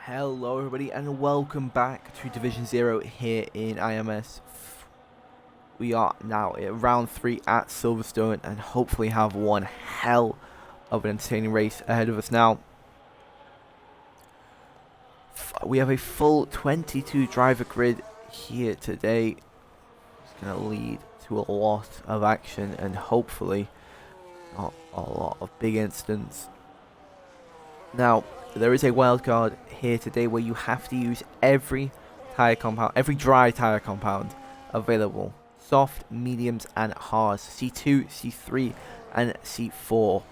Hello everybody and welcome back to Division 0 here in IMS. We are now at round 3 at Silverstone and hopefully have one hell of an entertaining race ahead of us now. We have a full 22 driver grid here today. It's going to lead to a lot of action and hopefully not a lot of big incidents. Now, there is a wildcard here today where you have to use every dry tyre compound available. Soft, mediums and hards. C2, C3 and C4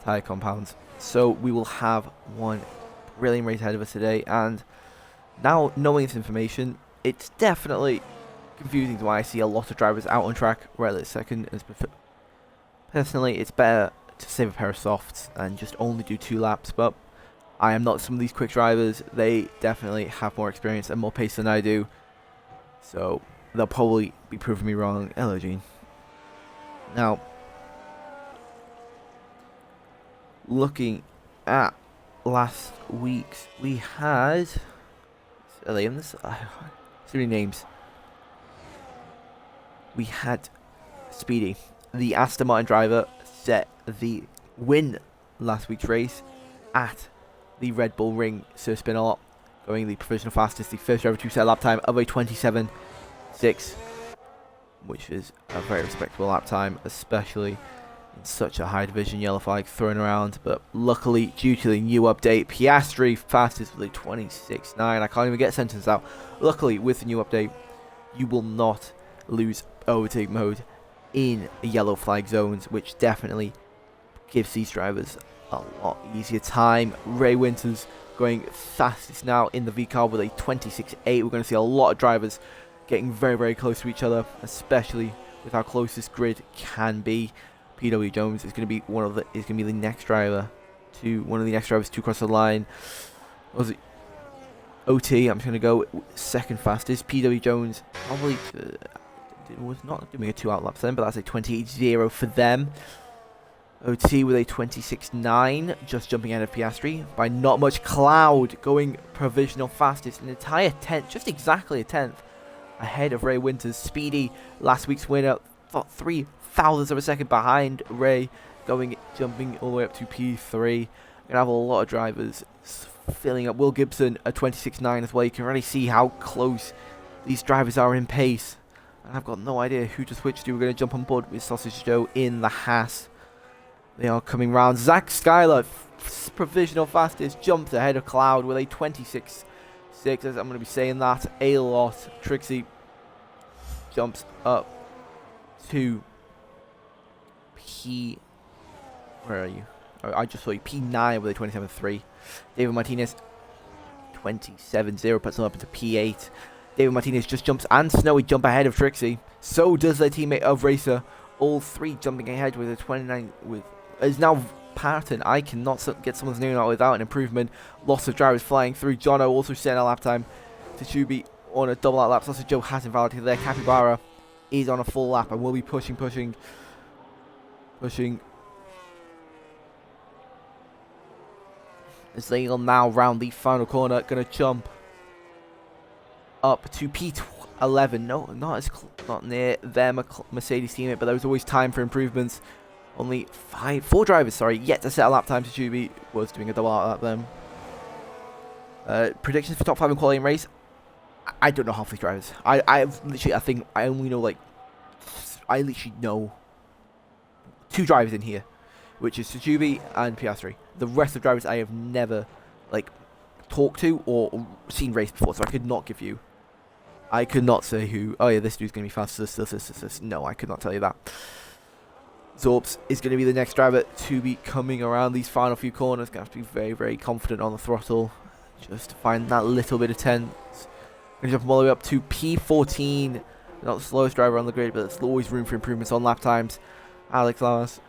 tyre compounds. So we will have one brilliant race ahead of us today, and now knowing this information, it's definitely confusing to why I see a lot of drivers out on track right this second. Personally, it's better to save a pair of softs and just only do 2 laps, but I am not some of these quick drivers. They definitely have more experience and more pace than I do, so they'll probably be proving me wrong. Hello, Gene. Now, looking at last week's, we had... Are they in this? So many names. We had Speedy, the Aston Martin driver, set the win last week's race at the Red Bull Ring Sir Spin-a-Lot, going the provisional fastest, the first driver to set a lap time of a 27.6, which is a very respectable lap time, especially in such a high division. Yellow flag thrown around, but luckily, due to the new update, Piastri fastest with a 26.9. I can't even get a sentence out. Luckily, with the new update, you will not lose overtake mode in yellow flag zones, which definitely gives these drivers a lot easier time. Wintz going fastest now in the V car with a 26.8. We're going to see a lot of drivers getting very, very close to each other, especially with how close this grid can be. PW Jones is going to be one of the next driver to cross the line. What was it? OT. I'm just going to go second fastest. PW Jones probably was not doing a 2-out lap then, but that's a 28.0 for them. OT with a 26.9, just jumping ahead of Piastri by not much. Cloud going provisional fastest, an entire 10th, just exactly a 10th ahead of Ray Winters. Speedy, last week's winner, 3 thousandths of a second behind Ray, jumping all the way up to P3. Gonna have a lot of drivers filling up. Will Gibson, a 26.9 as well. You can really see how close these drivers are in pace. And I've got no idea who to switch to. We're going to jump on board with Sausage Joe in the Haas. They are coming round. Zak Styler, provisional fastest, jumps ahead of Cloud with a 26.6. I'm going to be saying that a lot. Trixie jumps up to P... Where are you? Oh, I just saw you. P9 with a 27.3. David Martínez, 27.0, puts him up into P8. David Martínez just jumps, and Snowy jump ahead of Trixie. So does their teammate of Racer. All 3 jumping ahead with a 29 with... Is now Patton. I cannot get someone's name out without an improvement. Lots of drivers flying through. Jono also setting a lap time. Techubi on a double out lap. Sausage Joe has invalidated there. Capybara is on a full lap and will be pushing. As they are now round the final corner. Gonna jump up to P11. No, not near their Mercedes teammate, but there was always time for improvements. Only 4 drivers, yet to set a lap time. Techubi was doing a double out lap then. Predictions for top 5 in qualifying race. I don't know half these drivers. I think I only know I literally know 2 drivers in here, which is Techubi and Piastri. The rest of the drivers I have never talked to or seen race before, so I could not say who. Oh yeah, this dude's gonna be fast. This. No, I could not tell you that. Zorps is going to be the next driver to be coming around these final few corners. Going to have to be very, very confident on the throttle just to find that little bit of tense. Going to jump all the way up to P14. Not the slowest driver on the grid, but there's always room for improvements on lap times. Alex Lamas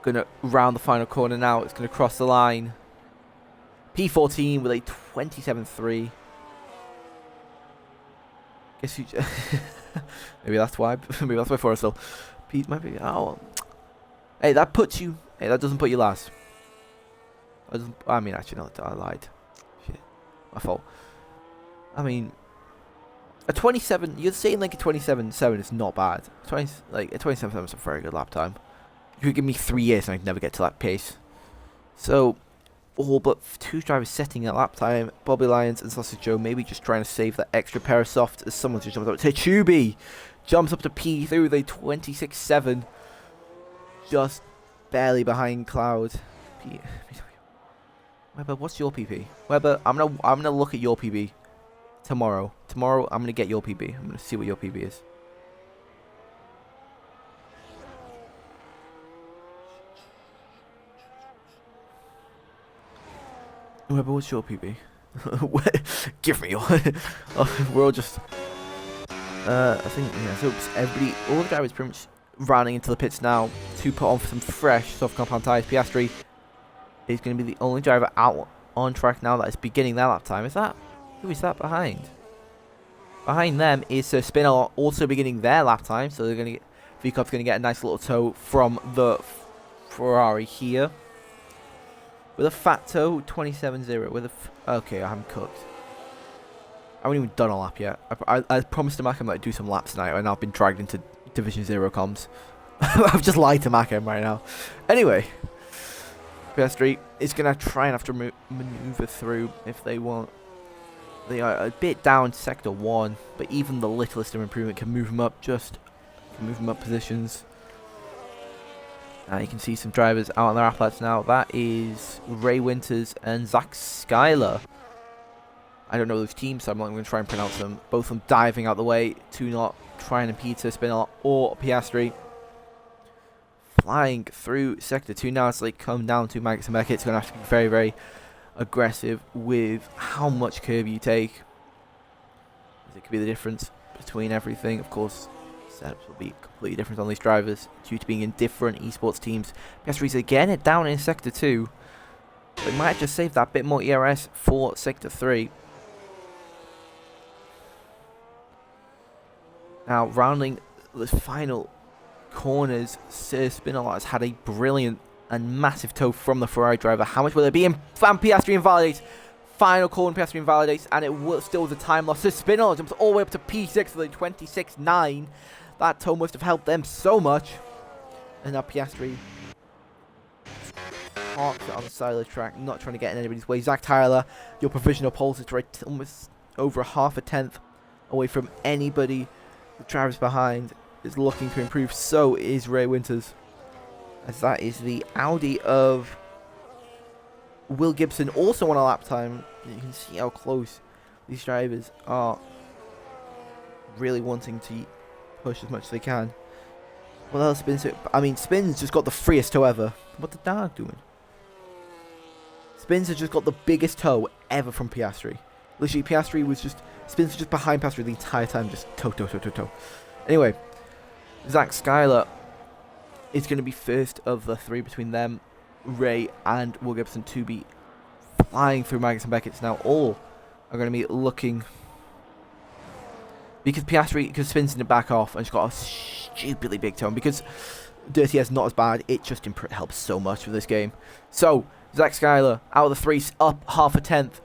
going to round the final corner now. It's going to cross the line. P14 with a 27.3. Guess who... maybe that's why. Maybe that's why Forrestal. Pete might be. Oh, well. Hey, that puts you. Hey, that doesn't put you last. I mean, actually, no, I lied. Shit, my fault. I mean, a 27. You're saying like a 27.7 is not bad. A 27.7 is a very good lap time. You could give me 3 years and I'd never get to that pace. So, all but 2 drivers setting a lap time. Bobby Lyons and Sausage Joe maybe just trying to save that extra pair of softs as someone just jumps up. Techubi jumps up to P3 with a 26.7. Just barely behind Cloud. Webber, what's your PB? Webber, I'm gonna look at your PB tomorrow. Tomorrow, I'm gonna get your PB. I'm gonna see what your PB is. Webber, what's your PB? Give me your. Oh, we're all just. I think yeah. So everybody, all the drivers, pretty much rounding into the pits now to put on some fresh soft compound tyres. Piastri is going to be the only driver out on track now that is beginning their lap time. Who is that behind? Behind them is Spinner also beginning their lap time, so they're going to get VCOP's going to get a nice little tow from the Ferrari here with a fat tow 27.0 with a okay, I haven't cooked. I haven't even done a lap yet. I promised to Macam that I'd do some laps tonight, and I've been dragged into Division 0 comms. I've just lied to Macam right now. Anyway, Piastri is going to try and have to maneuver through if they want. They are a bit down sector 1, but even the littlest of improvement can move them up positions. You can see some drivers out on their applets now. That is Ray Winters and Zak Styler. I don't know those teams, so I'm not going to try and pronounce them. Both of them diving out the way to not try and impede to Spinner or Piastri. Flying through sector 2 now. It's like come down to Magnus and Beckett. It's going to have to be very, very aggressive with how much curb you take. It could be the difference between everything. Of course, setups will be completely different on these drivers due to being in different esports teams. Piastri's again down in sector 2. They might just save that bit more ERS for sector 3. Now, rounding the final corners, Sir Spinner has had a brilliant and massive tow from the Ferrari driver. How much will it be? And Piastri invalidates. Final corner, Piastri invalidates, and it will still was a time loss. Sir Spinner jumps all the way up to P6 with a 26.9. That tow must have helped them so much. And now Piastri parks it on the side of the track, not trying to get in anybody's way. Zak Styler, your provisional pole is right almost over half a tenth away from anybody. The drivers behind is looking to improve. So is Ray Winters, as that is the Audi of Will Gibson, also on a lap time. You can see how close these drivers are, really wanting to push as much as they can. What else Spins? I mean, Spins just got the freest tow ever. What's the dog doing? Spins has just got the biggest tow ever from Piastri. Literally, Piastri was just... Spins was just behind Piastri the entire time, just tow. Anyway, Zak Styler is going to be first of the 3 between them. Ray and Will Gibson to be flying through Magnus and Beckett's now. All are going to be looking... Because Spins didn't back off and she's got a stupidly big tow. And because Dirty Air's not as bad, it just helps so much with this game. So, Zak Styler out of the 3, up half a tenth.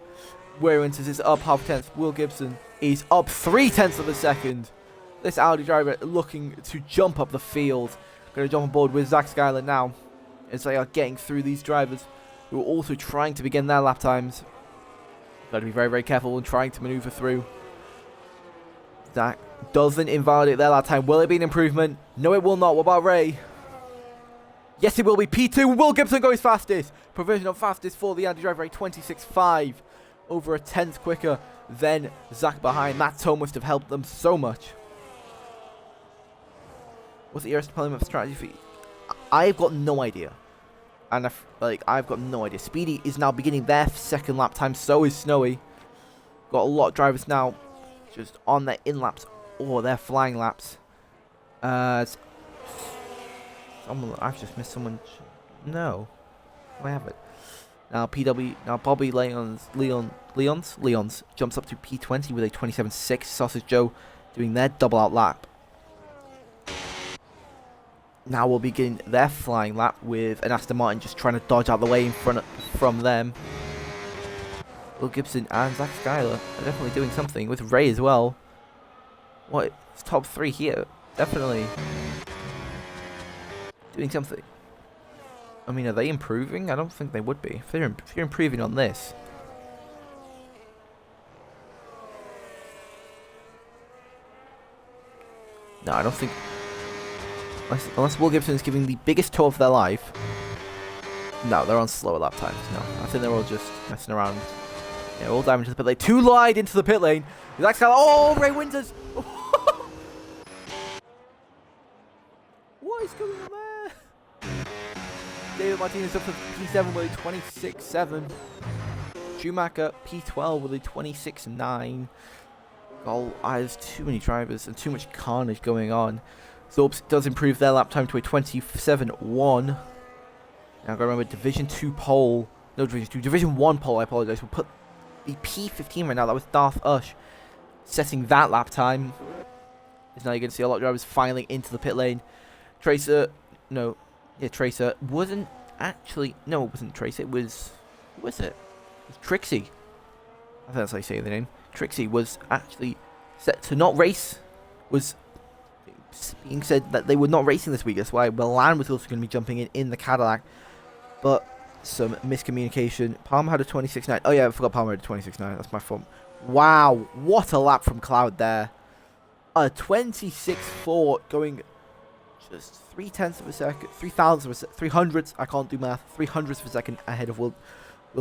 Ray Winters is up half a tenth. Will Gibson is up 3/10 of a second. This Audi driver looking to jump up the field. Going to jump on board with Zak Styler now, as they are getting through these drivers who are also trying to begin their lap times. Got to be very, very careful when trying to maneuver through. Zak doesn't invalidate their lap time. Will it be an improvement? No, it will not. What about Ray? Yes, it will be. P2. Will Gibson goes fastest. Provisional fastest for the Audi driver, a 26.5. Over a tenth quicker than Zak behind. That tow must have helped them so much. What's the ERS deployment strategy for you? I've got no idea. And I've got no idea. Speedy is now beginning their second lap time. So is Snowy. Got a lot of drivers now just on their in laps or their flying laps. I've just missed someone. No, I haven't. Now Bobby Leons jumps up to P20 with a 27.6. Sausage Joe doing their double out lap. Now we'll begin their flying lap with an Aston Martin just trying to dodge out the way in front from them. Will Gibson and Zak Styler are definitely doing something, with Ray as well. What? It's top 3 here. Definitely doing something. I mean, are they improving? I don't think they would be. If you're improving on this. No, I don't think... Unless Will Gibson is giving the biggest tow of their life. No, they're on slower lap times. No, I think they're all just messing around. Yeah, all diving into the pit lane. Too wide into the pit lane. Zak Styler. Oh, Ray Wintz. What is going on there? David Martínez up to P7 with a 26.7. Schumacher P12 with a 26.9. Oh, there's too many drivers and too much carnage going on. Zorps does improve their lap time to a 27.1. Now, gotta remember, Division 2 pole. No, Division 2. Division 1 pole, I apologize. We'll put the P15 right now. That was Darth Ush setting that lap time. Is now you're going to see a lot of drivers filing into the pit lane. Tracer. No. Yeah, Tracer. Wasn't actually. No, it wasn't Tracer. It was. Who was it? It was Trixie. I think that's how you say the name. Trixie was actually set to not race. Was being said that they were not racing this week. That's why Milan was also going to be jumping in the Cadillac. But some miscommunication. Palmer had a 26.9. Oh yeah, I forgot Palmer had a 26.9. That's my fault. Wow, what a lap from Cloud there. A 26.4 going just 0.3 of a second, 3,000 of a second, 300. I can't do math. 300ths of a second ahead of Will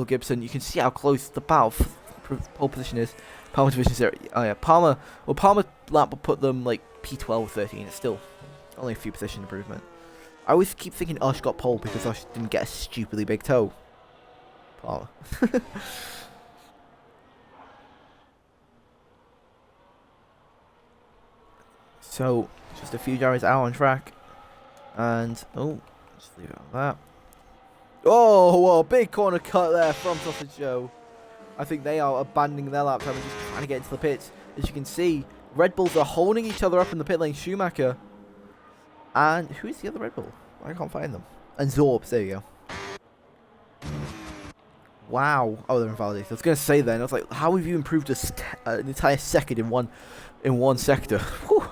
Gibson. You can see how close the battle for pole position is. Palmer's division 0. Oh yeah, Palmer. Well, Palmer's lap will put them like P12 or 13. It's still only a few position improvement. I always keep thinking Ush got pole because Ush didn't get a stupidly big toe. Palmer. So, just a few drivers out on track. And, oh, just leave it on that. Oh, whoa, big corner cut there from Otzozito. I think they are abandoning their lap time and just trying to get into the pits. As you can see, Red Bulls are holding each other up in the pit lane. Schumacher. And who is the other Red Bull? I can't find them. And Zorps, there you go. Wow. Oh, they're invalidated. I was going to say then, I was like, how have you improved an entire second in one sector? Whew.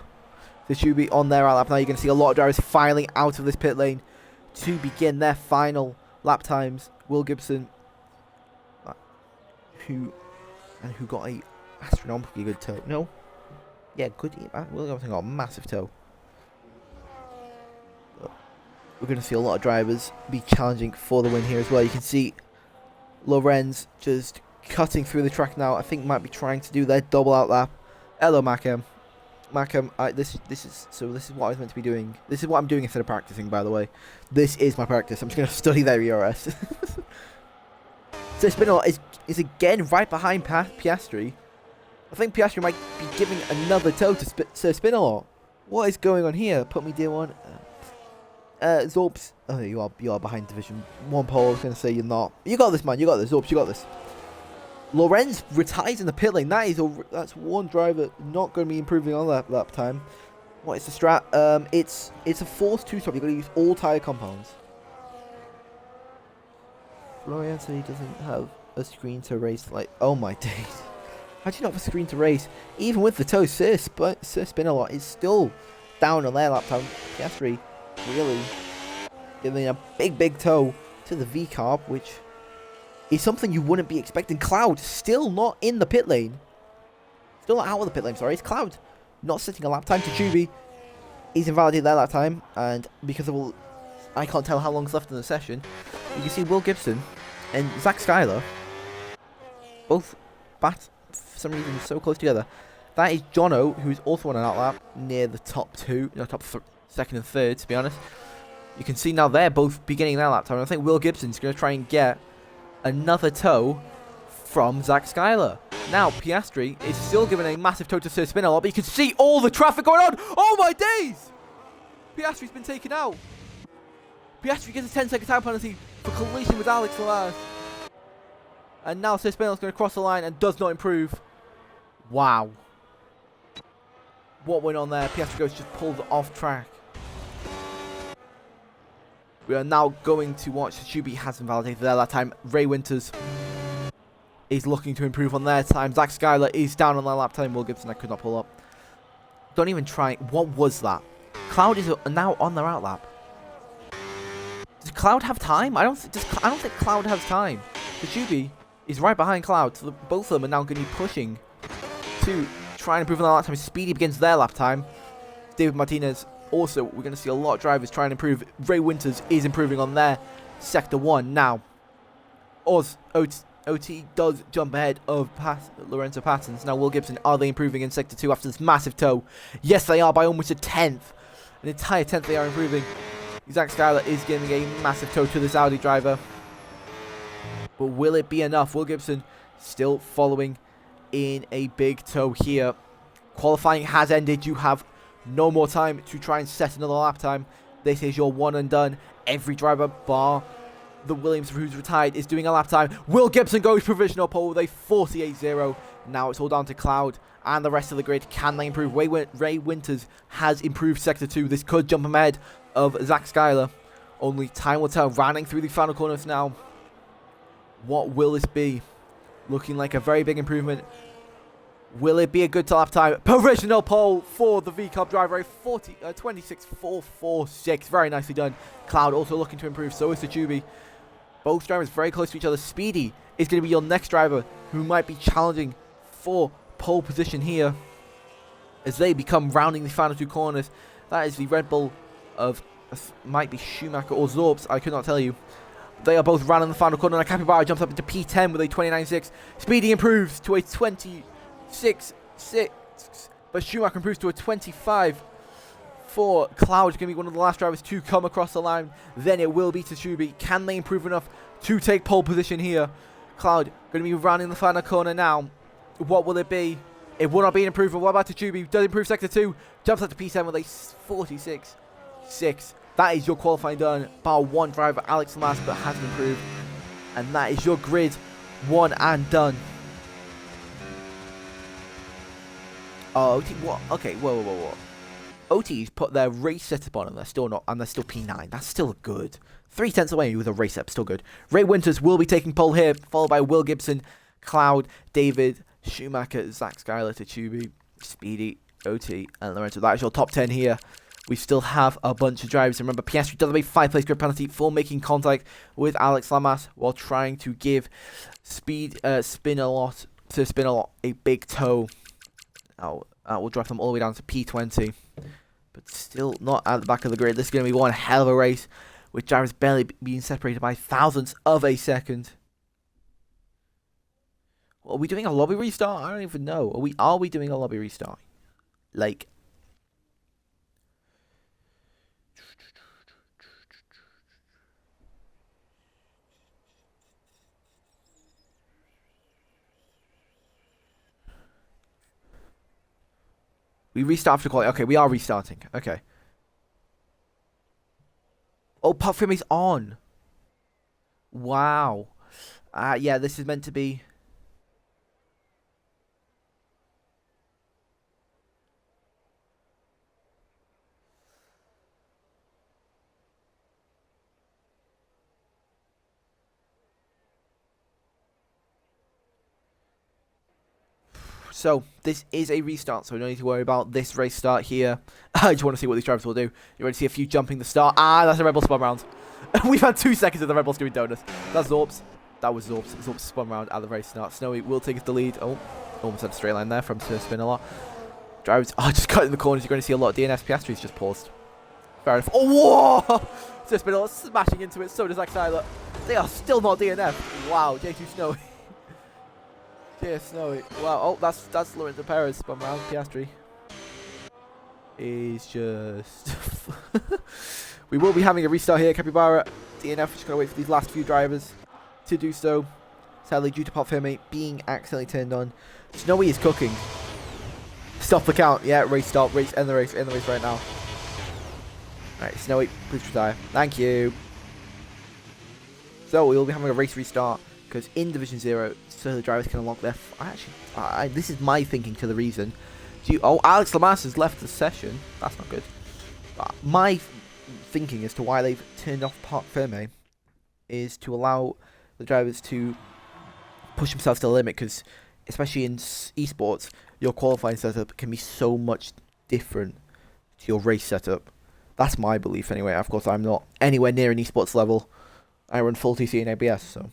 Techubi on their lap. Now you're going to see a lot of drivers filing out of this pit lane to begin their final lap times. Will Gibson, who got a astronomically good toe. No, yeah, good. Will Gibson got a massive toe. But we're going to see a lot of drivers be challenging for the win here as well. You can see Lorenz just cutting through the track now. I think might be trying to do their double out lap. Hello, Macam. This is what I was meant to be doing. This is what I'm doing instead of practicing, by the way. This is my practice. I'm just going to study their ERS. So Spinner is again right behind Piastri. I think Piastri might be giving another toe to Sir Spinner. What is going on here? Put me dear one. Zorps. Oh, you are behind Division 1 pole. I was going to say you're not. You got this, man. You got this. Zorps, you got this. Lorenz retires in the pit lane. That's one driver not going to be improving on that lap time. What is the strat? It's a forced two-stop. You've got to use all tyre compounds. Florian said he doesn't have a screen to race. Like, oh my days. How do you not have a screen to race? Even with the toe, Sir Spinner is still down on their lap time. Piastri really giving a big toe to the V-carb, which is something you wouldn't be expecting. Cloud still not in the pit lane. Still not out of the pit lane, sorry. It's Cloud not setting a lap time. Techubi is invalidated their lap time. And because of I can't tell how long's left in the session, you can see Will Gibson and Zak Styler both bat for some reason so close together. That is Jono, who is also on an outlap near the top two, second and third, to be honest. You can see now they're both beginning their lap time. I think Will Gibson's going to try and get another toe from Zak Styler. Now, Piastri is still giving a massive toe to Sir Spinner, but you can see all the traffic going on. Oh my days! Piastri's been taken out. Piastri gets a 10-second time penalty for collision with Alex Last. And now Sir Spinner's going to cross the line and does not improve. Wow. What went on there? Piastri goes just pulled off track. We are now going to watch. Techubi hasn't validated their lap time. Wintz is looking to improve on their time. Zak Styler is down on their lap time. Will Gibson, I could not pull up. Don't even try. What was that? Cloud is now on their outlap. Does Cloud have time? I don't think Cloud has time. Techubi is right behind Cloud, so both of them are now going to be pushing to try and improve on their lap time. Speedy begins their lap time. David Martínez. Also, we're going to see a lot of drivers trying to improve. Wintz is improving on their Sector 1 now. OT does jump ahead of Lorenzo Patins. Now, Will Gibson, are they improving in Sector 2 after this massive tow? Yes, they are, by almost a tenth. An entire tenth they are improving. Zak Styler is giving a massive tow to this Audi driver. But will it be enough? Will Gibson still following in a big tow here. Qualifying has ended. You have no more time to try and set another lap time. This is your one and done. Every driver bar the Williams who's retired is doing a lap time. Will Gibson goes provisional pole with a 48.0. Now it's all down to Cloud and the rest of the grid. Can they improve? Wintz has improved Sector 2. This could jump him ahead of Zak Styler. Only time will tell. Running through the final corners now. What will this be? Looking like a very big improvement. Will it be a good lap time? Provisional pole for the V-Cup driver. A 26.446. Very nicely done. Cloud also looking to improve. So is Techubi. Both drivers very close to each other. Speedy is going to be your next driver who might be challenging for pole position here as they become rounding the final two corners. That is the Red Bull of might be Schumacher or Zorps. I could not tell you. They are both rounding the final corner. And Capybara jumps up into P10 with a 29.6. Speedy improves to a 26.6. But Schumacher improves to a 25. For Cloud is going to be one of the last drivers to come across the line. Then it will be Techubi. Can they improve enough to take pole position here? Cloud going to be rounding the final corner now. What will it be? It will not be an improvement. What about Techubi? Does improve Sector 2. Jumps up to P7 with a 46.6. That is your qualifying done. Bar one driver, Alex Lamas, but hasn't improved. And that is your grid. One and done. Oh, OT, what? Okay, whoa. OT's put their race setup on and they're still not, and they're still P9. That's still good. 3 tenths away with a race setup, still good. Wintz will be taking pole here, followed by Will Gibson, Cloud, David, Schumacher, Zak Styler, Techubi, Speedy, OT, and Lorenzo. That is your top 10 here. We still have a bunch of drivers. Remember, Piastri does have a 5-place grid penalty for making contact with Alex Lamas while trying to give Spin a lot a big tow. Now, will drive them all the way down to P20. But still not at the back of the grid. This is going to be one hell of a race, with drivers barely being separated by thousandths of a second. Are we doing a lobby restart? I don't even know. Are we doing a lobby restart? Like, we restart after quality. Okay, we are restarting. Okay. Oh, Parfume's on. Wow. Yeah, this is meant to be. So, this is a restart, so we don't need to worry about this race start here. I just want to see what these drivers will do. You already see a few jumping the start. That's a Red Bull spun round. We've had 2 seconds of the Red Bulls doing donuts. That's Zorps. That was Zorps. Zorps spun round at the very start. Snowy will take the lead. Oh, almost had a straight line there from to spin a lot. Drivers just cut in the corners. You're going to see a lot of DNS. Piastri's just paused. Fair enough. Oh, whoa! So spin a lot, smashing into it. So does Zak Styler. They are still not DNF. Wow, J2 Snowy. Yeah, Snowy. Wow. Oh, that's Lorenzo Perez spun round. Piastri is just. We will be having a restart here. Capybara, DNF. Just gotta wait for these last few drivers to do so. Sadly, due to Parfume being accidentally turned on, Snowy is cooking. Stop the count. Yeah, race stop. Race end the race. End the race right now. Alright, Snowy, please retire. Thank you. So we will be having a race restart because in Division 0, so the drivers can unlock their. This is my thinking to the reason. Oh, Alex Lamas has left the session. That's not good. My thinking as to why they've turned off Parc Ferme is to allow the drivers to push themselves to the limit, because especially in esports, your qualifying setup can be so much different to your race setup. That's my belief anyway. Of course, I'm not anywhere near an esports level. I run full TC and ABS, so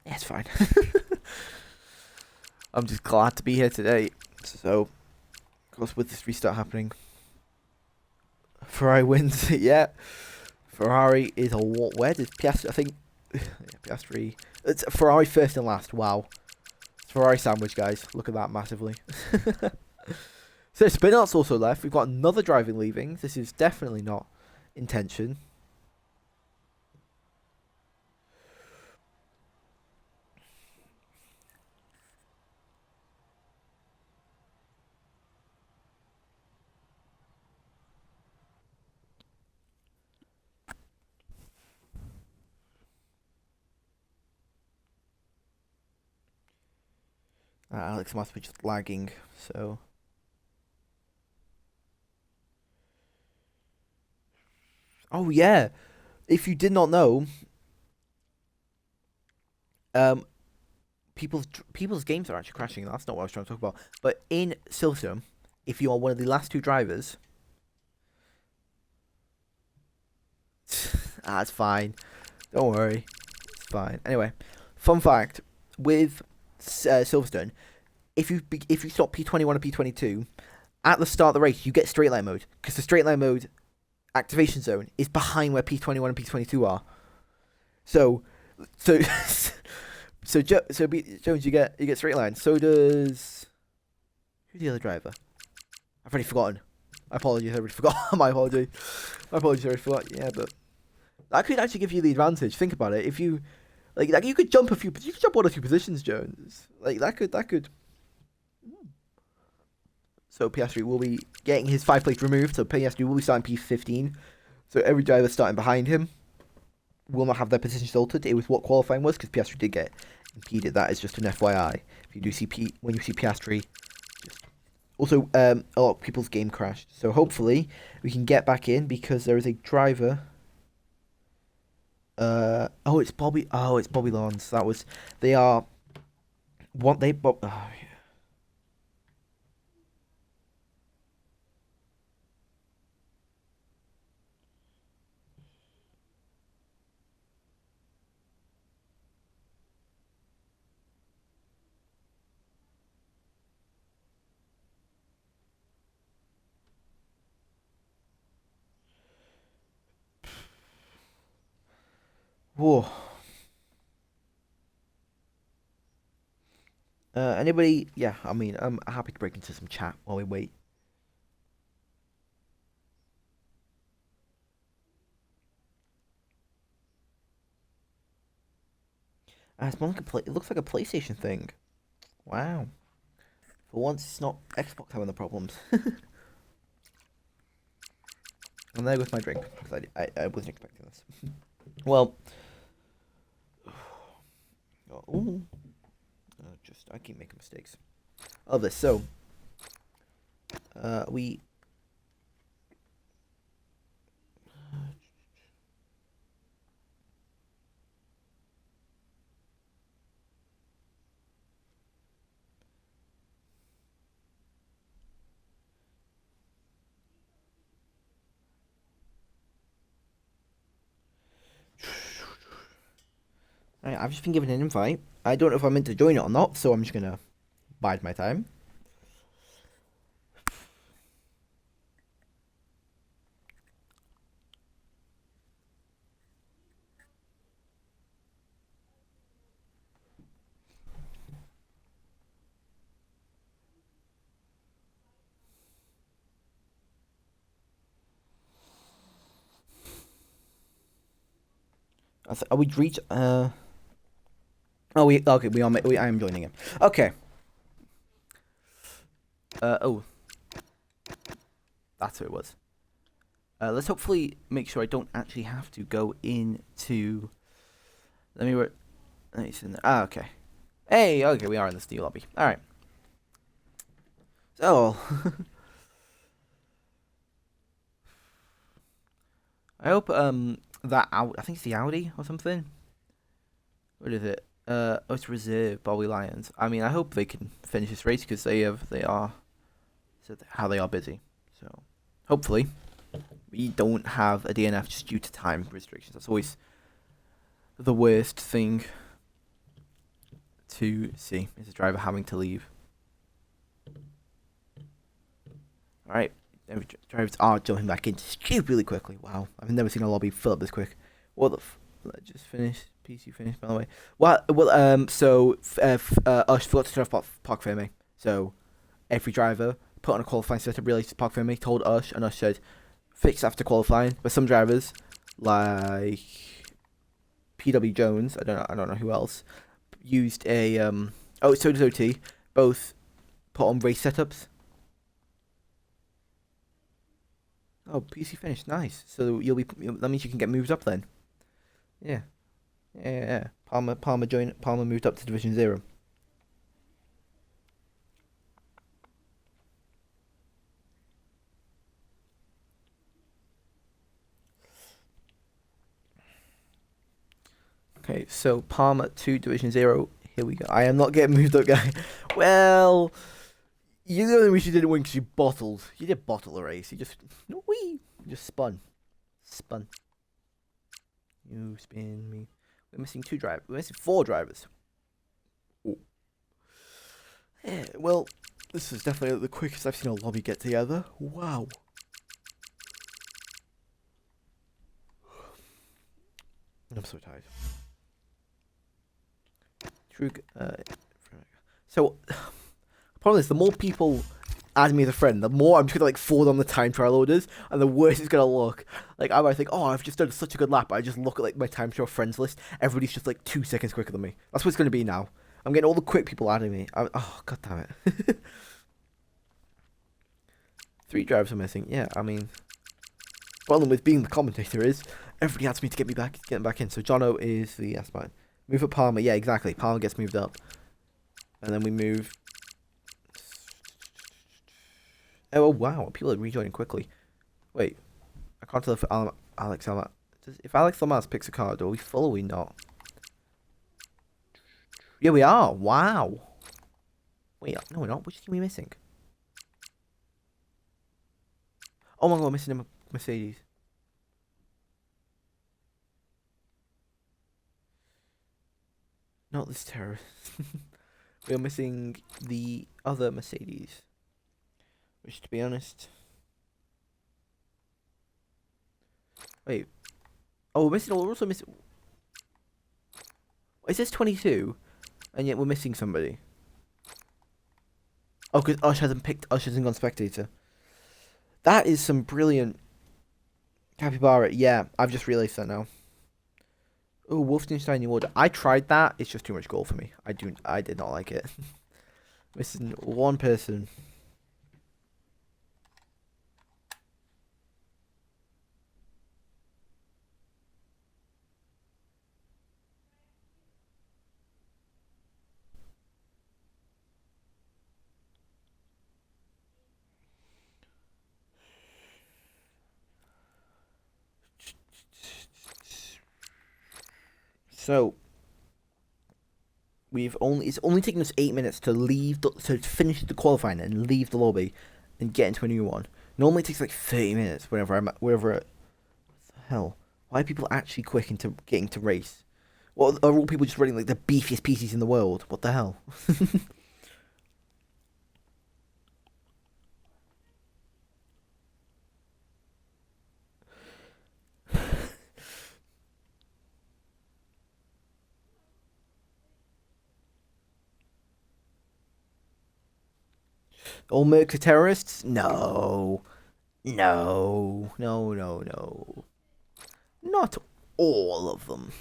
yeah, it's fine. I'm just glad to be here today. So, of course, with this restart happening, Ferrari wins. Yeah, Ferrari is a where does Piastri? I think yeah, Piastri. It's Ferrari first and last. Wow, it's Ferrari sandwich, guys. Look at that massively. So Spinott's also left. We've got another driving leaving. This is definitely not intention. Alex must be just lagging, so. Oh yeah, if you did not know, people's games are actually crashing. That's not what I was trying to talk about. But in Silverstone, if you are one of the last two drivers, it's fine. Don't worry, it's fine. Anyway, fun fact with Silverstone, if you stop P21 and P22 at the start of the race, you get straight line mode, because the straight line mode activation zone is behind where P21 and P22 are. So Jones, you get straight line. So does who's the other driver? I've already forgotten. I apologize. I already forgot. My apology. I already forgot. Yeah, but that could actually give you the advantage. Think about it. If you like you could jump one or two positions, Jones. Like that could. So Piastri will be getting his 5 plate removed. So Piastri will be starting P15. So every driver starting behind him will not have their positions altered. It was what qualifying was, because Piastri did get impeded. That is just an FYI. If you do see when you see Piastri, also a lot of people's game crashed. So hopefully we can get back in, because there is a driver. It's Bobby. Oh, it's Bobby Lawrence. That was. They are. What they. Oh, yeah. Whoa. Anybody? Yeah, I mean, I'm happy to break into some chat while we wait. It's more like it looks like a PlayStation thing. Wow. For once, it's not Xbox having the problems. And there goes my drink, because I wasn't expecting this. Well. Oh. I keep making mistakes. Of this, so. We. I've just been given an invite. I don't know if I'm meant to join it or not, so I'm just gonna bide my time. Are we reach? Oh, we okay. I am joining him. Okay. Oh, that's who it was. Let's hopefully make sure I don't actually have to go into. Let me see. Okay. Hey, okay, we are in the Steel lobby. All right. So. I hope that out. I think it's the Audi or something. What is it? Oh, it's reserve Bobby Lions. I mean, I hope they can finish this race because they are how they are busy. So hopefully we don't have a DNF just due to time restrictions. That's always the worst thing to see, is a driver having to leave. All right, drivers are jumping back in stupidly quickly. Wow, I've never seen a lobby fill up this quick. What the? Let's just finish. PC finished, by the way. So Ush forgot to turn off Park Ferme. So every driver put on a qualifying setup related to Park Ferme, told Ush, and Ush said, fix after qualifying. But some drivers, like PW Jones, I don't know who else, used a so does OT. Both put on race setups. Oh, PC finished, nice. So that means you can get moved up then. Yeah. Yeah. Palmer moved up to Division 0. Okay, so Palmer to Division 0. Here we go. I am not getting moved up, guy. Well, you're the only reason you didn't win because you bottled. You did bottle a race. You just spun. You spin me. We're missing 2 drivers. We're missing 4 drivers. Ooh. Yeah, well, this is definitely the quickest I've seen a lobby get together. Wow. I'm so tired. So, the problem is, the more people add me as a friend, the more I'm just gonna fall on the time trial orders, and the worse it's gonna look. Like, I might think, oh, I've just done such a good lap, but I just look at my time trial friends list, everybody's just 2 seconds quicker than me. That's what it's gonna be now. I'm getting all the quick people adding me. Oh, god damn it. 3 drivers are missing. Yeah, I mean, problem with being the commentator is everybody adds me to get back in. So Jono is the S-Mine. Move up Palmer. Yeah, exactly. Palmer gets moved up. And then we move. Oh, wow. People are rejoining quickly. Wait. I can't tell if Alex Lamas. If Alex Lamas picks a card, are we full or are we not? Yeah, we are. Wow. Wait, no, we're not. Which team are we missing? Oh my god, we're missing a Mercedes. Not this terrorist. We are missing the other Mercedes. Which, to be honest... Wait. Oh, we're also missing... It says 22, and yet we're missing somebody. Oh, because Ush hasn't gone spectator. That is some brilliant... Capybara. Yeah, I've just realised that now. Oh, Wolfenstein New Order. I tried that. It's just too much gold for me. I did not like it. Missing 1 person. So it's only taken us 8 minutes to to finish the qualifying and leave the lobby and get into a new one. Normally it takes 30 minutes wherever what the hell? Why are people actually quick into getting to race? What are all people just running the beefiest PCs in the world? What the hell? All mercs are terrorists? No. No. No, no, no. Not all of them.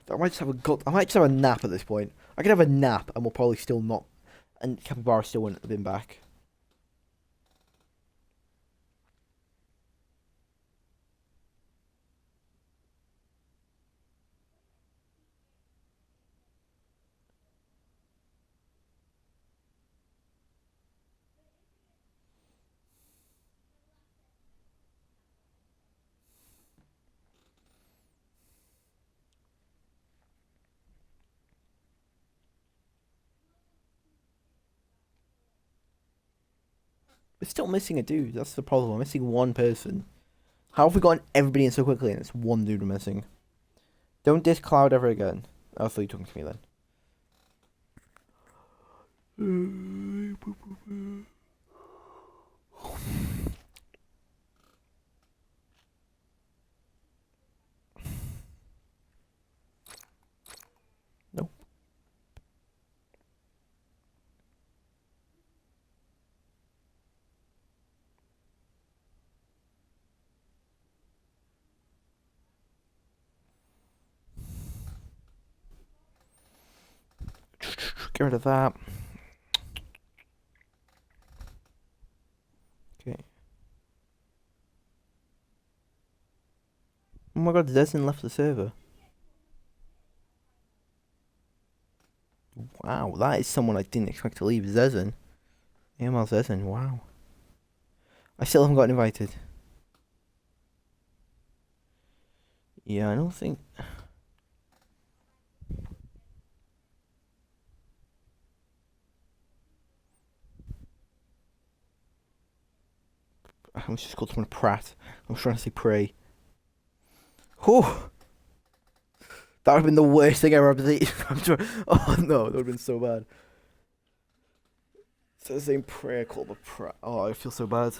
I might just have a nap at this point. I could have a nap and we'll probably still not... And Capybara still wouldn't have been back. We're still missing a dude. That's the problem. We're missing one person. How have we gotten everybody in so quickly and it's one dude we're missing? Don't diss Cloud ever again. Oh, I thought you were talking to me then. Nope. Get rid of that. Okay. Oh my god, Zesin left the server. Wow, that is someone I didn't expect to leave. Zesin. AML Zesin, wow. I still haven't gotten invited. Yeah, I don't think... I was just called someone a prat. I was trying to say pray. Whew! That would have been the worst thing ever. Oh no, that would have been so bad. So the same prayer called a prat. Oh, I feel so bad.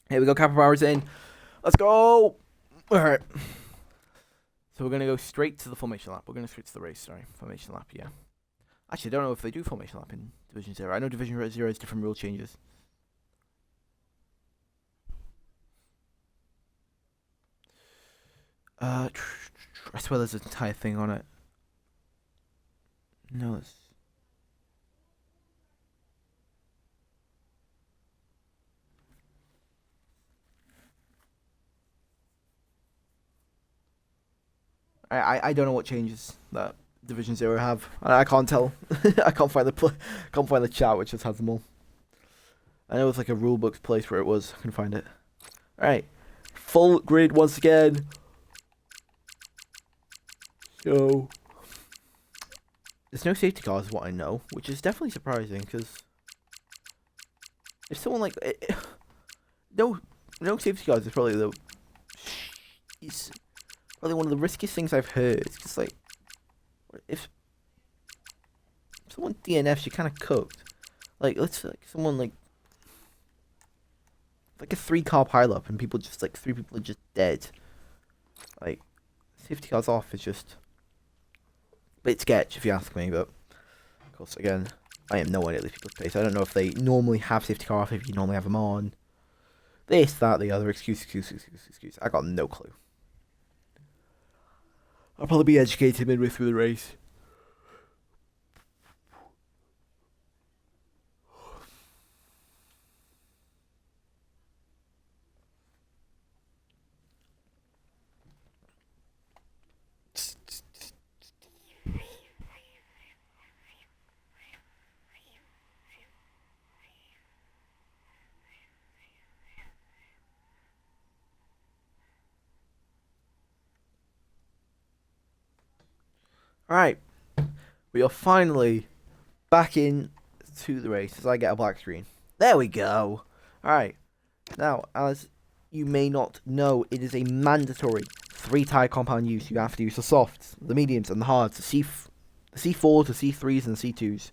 Here we go, Kappa Powers in. Let's go! Alright. So we're going to go straight to the formation lap. We're going to straight to the race, sorry. Formation lap, yeah. Actually, I don't know if they do formation lap in Division 0. I know Division 0 has different rule changes. I swear there's an entire thing on it. No, it's... I don't know what changes that Division 0 have. I can't tell. I can't find the chat which just has them all. I know it's like a rulebook place where it was. I can find it. Alright. Full grid once again. So there's no safety cars, what I know, which is definitely surprising because if someone like no safety cars is probably probably one of the riskiest things I've heard. It's just like if someone DNFs, you're kind of cooked. Like let's like someone like a 3-car pileup and people just like 3 people are just dead. Like safety cars off is just a bit sketch if you ask me, but of course again I am nowhere near these people's pace. I don't know if they normally have safety car off, if you normally have them on. This, that, the other, excuse. I got no clue. I'll probably be educated midway through the race. Alright, we are finally back in to the race as I get a black screen. There we go. Alright, now as you may not know, it is a mandatory 3-tire compound use. You have to use the softs, the mediums and the hards, the C4s, the C3s and the C2s.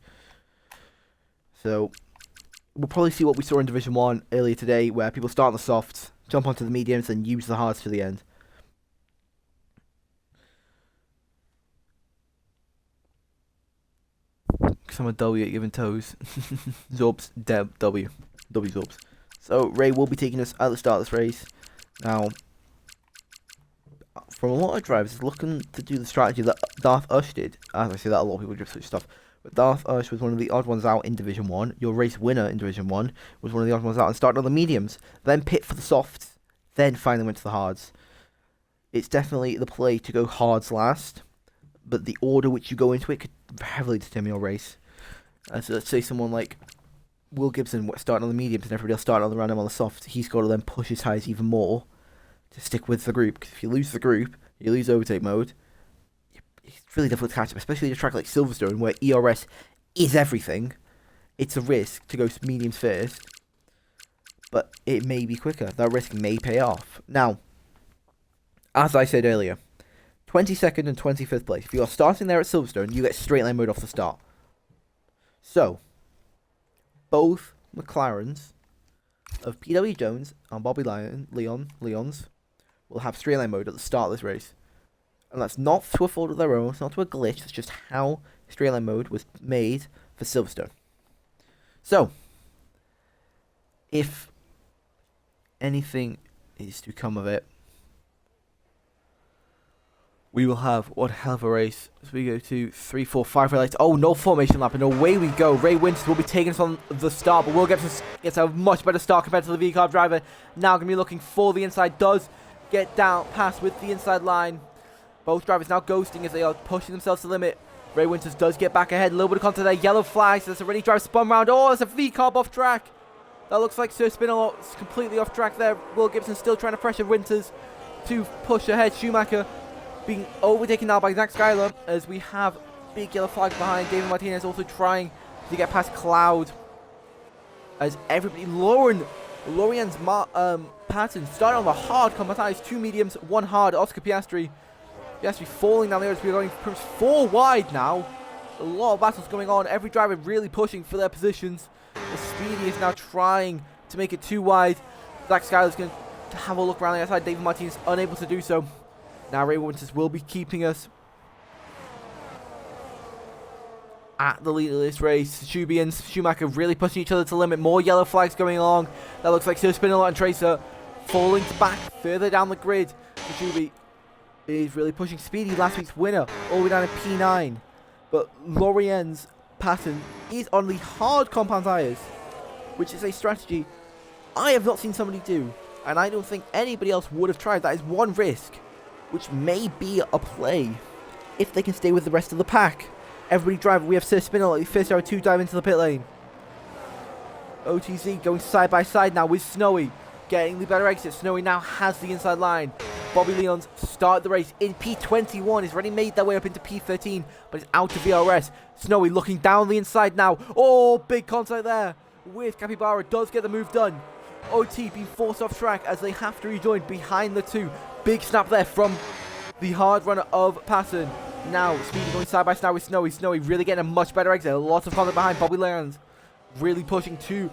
So we'll probably see what we saw in Division 1 earlier today, where people start on the softs, jump onto the mediums and use the hards to the end. I'm a W at giving toes. Zorbs, Deb, W Zorbs. So Ray will be taking us at the start of this race. Now, from a lot of drivers, is looking to do the strategy that Darth Ush did. As I say that, a lot of people drift switch stuff. But Darth Ush was one of the odd ones out in Division 1. Your race winner in Division 1 was one of the odd ones out and started on the mediums. Then pit for the softs. Then finally went to the hards. It's definitely the play to go hards last. but the order which you go into it could heavily determine your race. So let's say someone like Will Gibson starting on the mediums and everybody else starting on the random on the soft. He's got to then push his tyres even more to stick with the group. Because if you lose the group, you lose overtake mode. It's really difficult to catch up, especially at a track like Silverstone where ERS is everything. It's a risk to go mediums first, but it may be quicker. That risk may pay off. Now, as I said earlier, 22nd and 25th place. If you are starting there at Silverstone, you get straight line mode off the start. So, both McLarens of PW Jones and Bobby Leon's will have straight line mode at the start of this race. And that's not to a fault of their own, it's not to a glitch, it's just how straight line mode was made for Silverstone. So, if anything is to come of it, we will have one hell of a race as we go to 3, 4, 5 relays. Oh, no formation lap, and away we go. Ray Wintz will be taking us on the start, but Will Gibson gets a much better start compared to the V-Carb driver. Now going to be looking for the inside, does get down, pass with the inside line. Both drivers now ghosting as they are pushing themselves to the limit. Ray Winters does get back ahead. A little bit of contact there. Yellow flags. There's a running driver spun round. Oh, there's a V-Carb off track. That looks like Sir Spinner is completely off track there. Will Gibson still trying to pressure Winters to push ahead. Schumacher being overtaken now by Zak Styler as we have big yellow flag behind. David Martínez also trying to get past Cloud. As everybody... Lorien's pattern starting on the hard combat tires. 2 mediums, 1 hard. Oscar Piastri falling down there as we're going 4 wide now. A lot of battles going on. Every driver really pushing for their positions. The Speedy is now trying to make it 2 wide. Zak Styler's going to have a look around the outside. David Martínez unable to do so. Now Ray Winters will be keeping us at the lead of this race. Techubi and Schumacher really pushing each other to the limit. More yellow flags going along. That looks like Sir Spinner and Tracer falling back further down the grid. Techubi is really pushing Speedy, last week's winner, all the way down to P9. But Lorien's pattern is on the hard compound tyres, which is a strategy I have not seen somebody do, and I don't think anybody else would have tried. That is one risk, which may be a play if they can stay with the rest of the pack. Everybody drive. We have Sir Spinner, first driver 2 dive into the pit lane. OTZ going side by side now with Snowy, getting the better exit. Snowy now has the inside line. Bobby Leons start the race in P21. He's already made their way up into P13, but it's out of VRS. Snowy looking down the inside now. Oh, big contact there with Capybara. Does get the move done. OT being forced off track as they have to rejoin behind the 2. Big snap there from the hard runner of Patton. Now, Speedy going side by side with Snowy. Snowy really getting a much better exit. A lot of contact behind. Bobby Leons really pushing to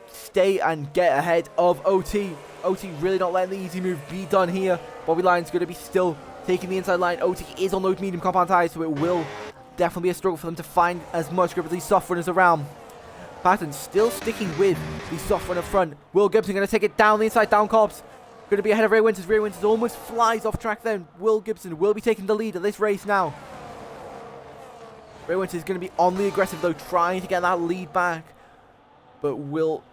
stay and get ahead of OT. OT really not letting the easy move be done here. Bobby Lyons going to be still taking the inside line. OT is on those medium compound tires, so it will definitely be a struggle for them to find as much grip as these soft runners around. Patton still sticking with the soft runner front. Will Gibson going to take it down the inside, down Cobbs. Going to be ahead of Ray Winters. Ray Winters almost flies off track then. Will Gibson will be taking the lead of this race now. Ray Winters is going to be on the aggressive though, trying to get that lead back, but will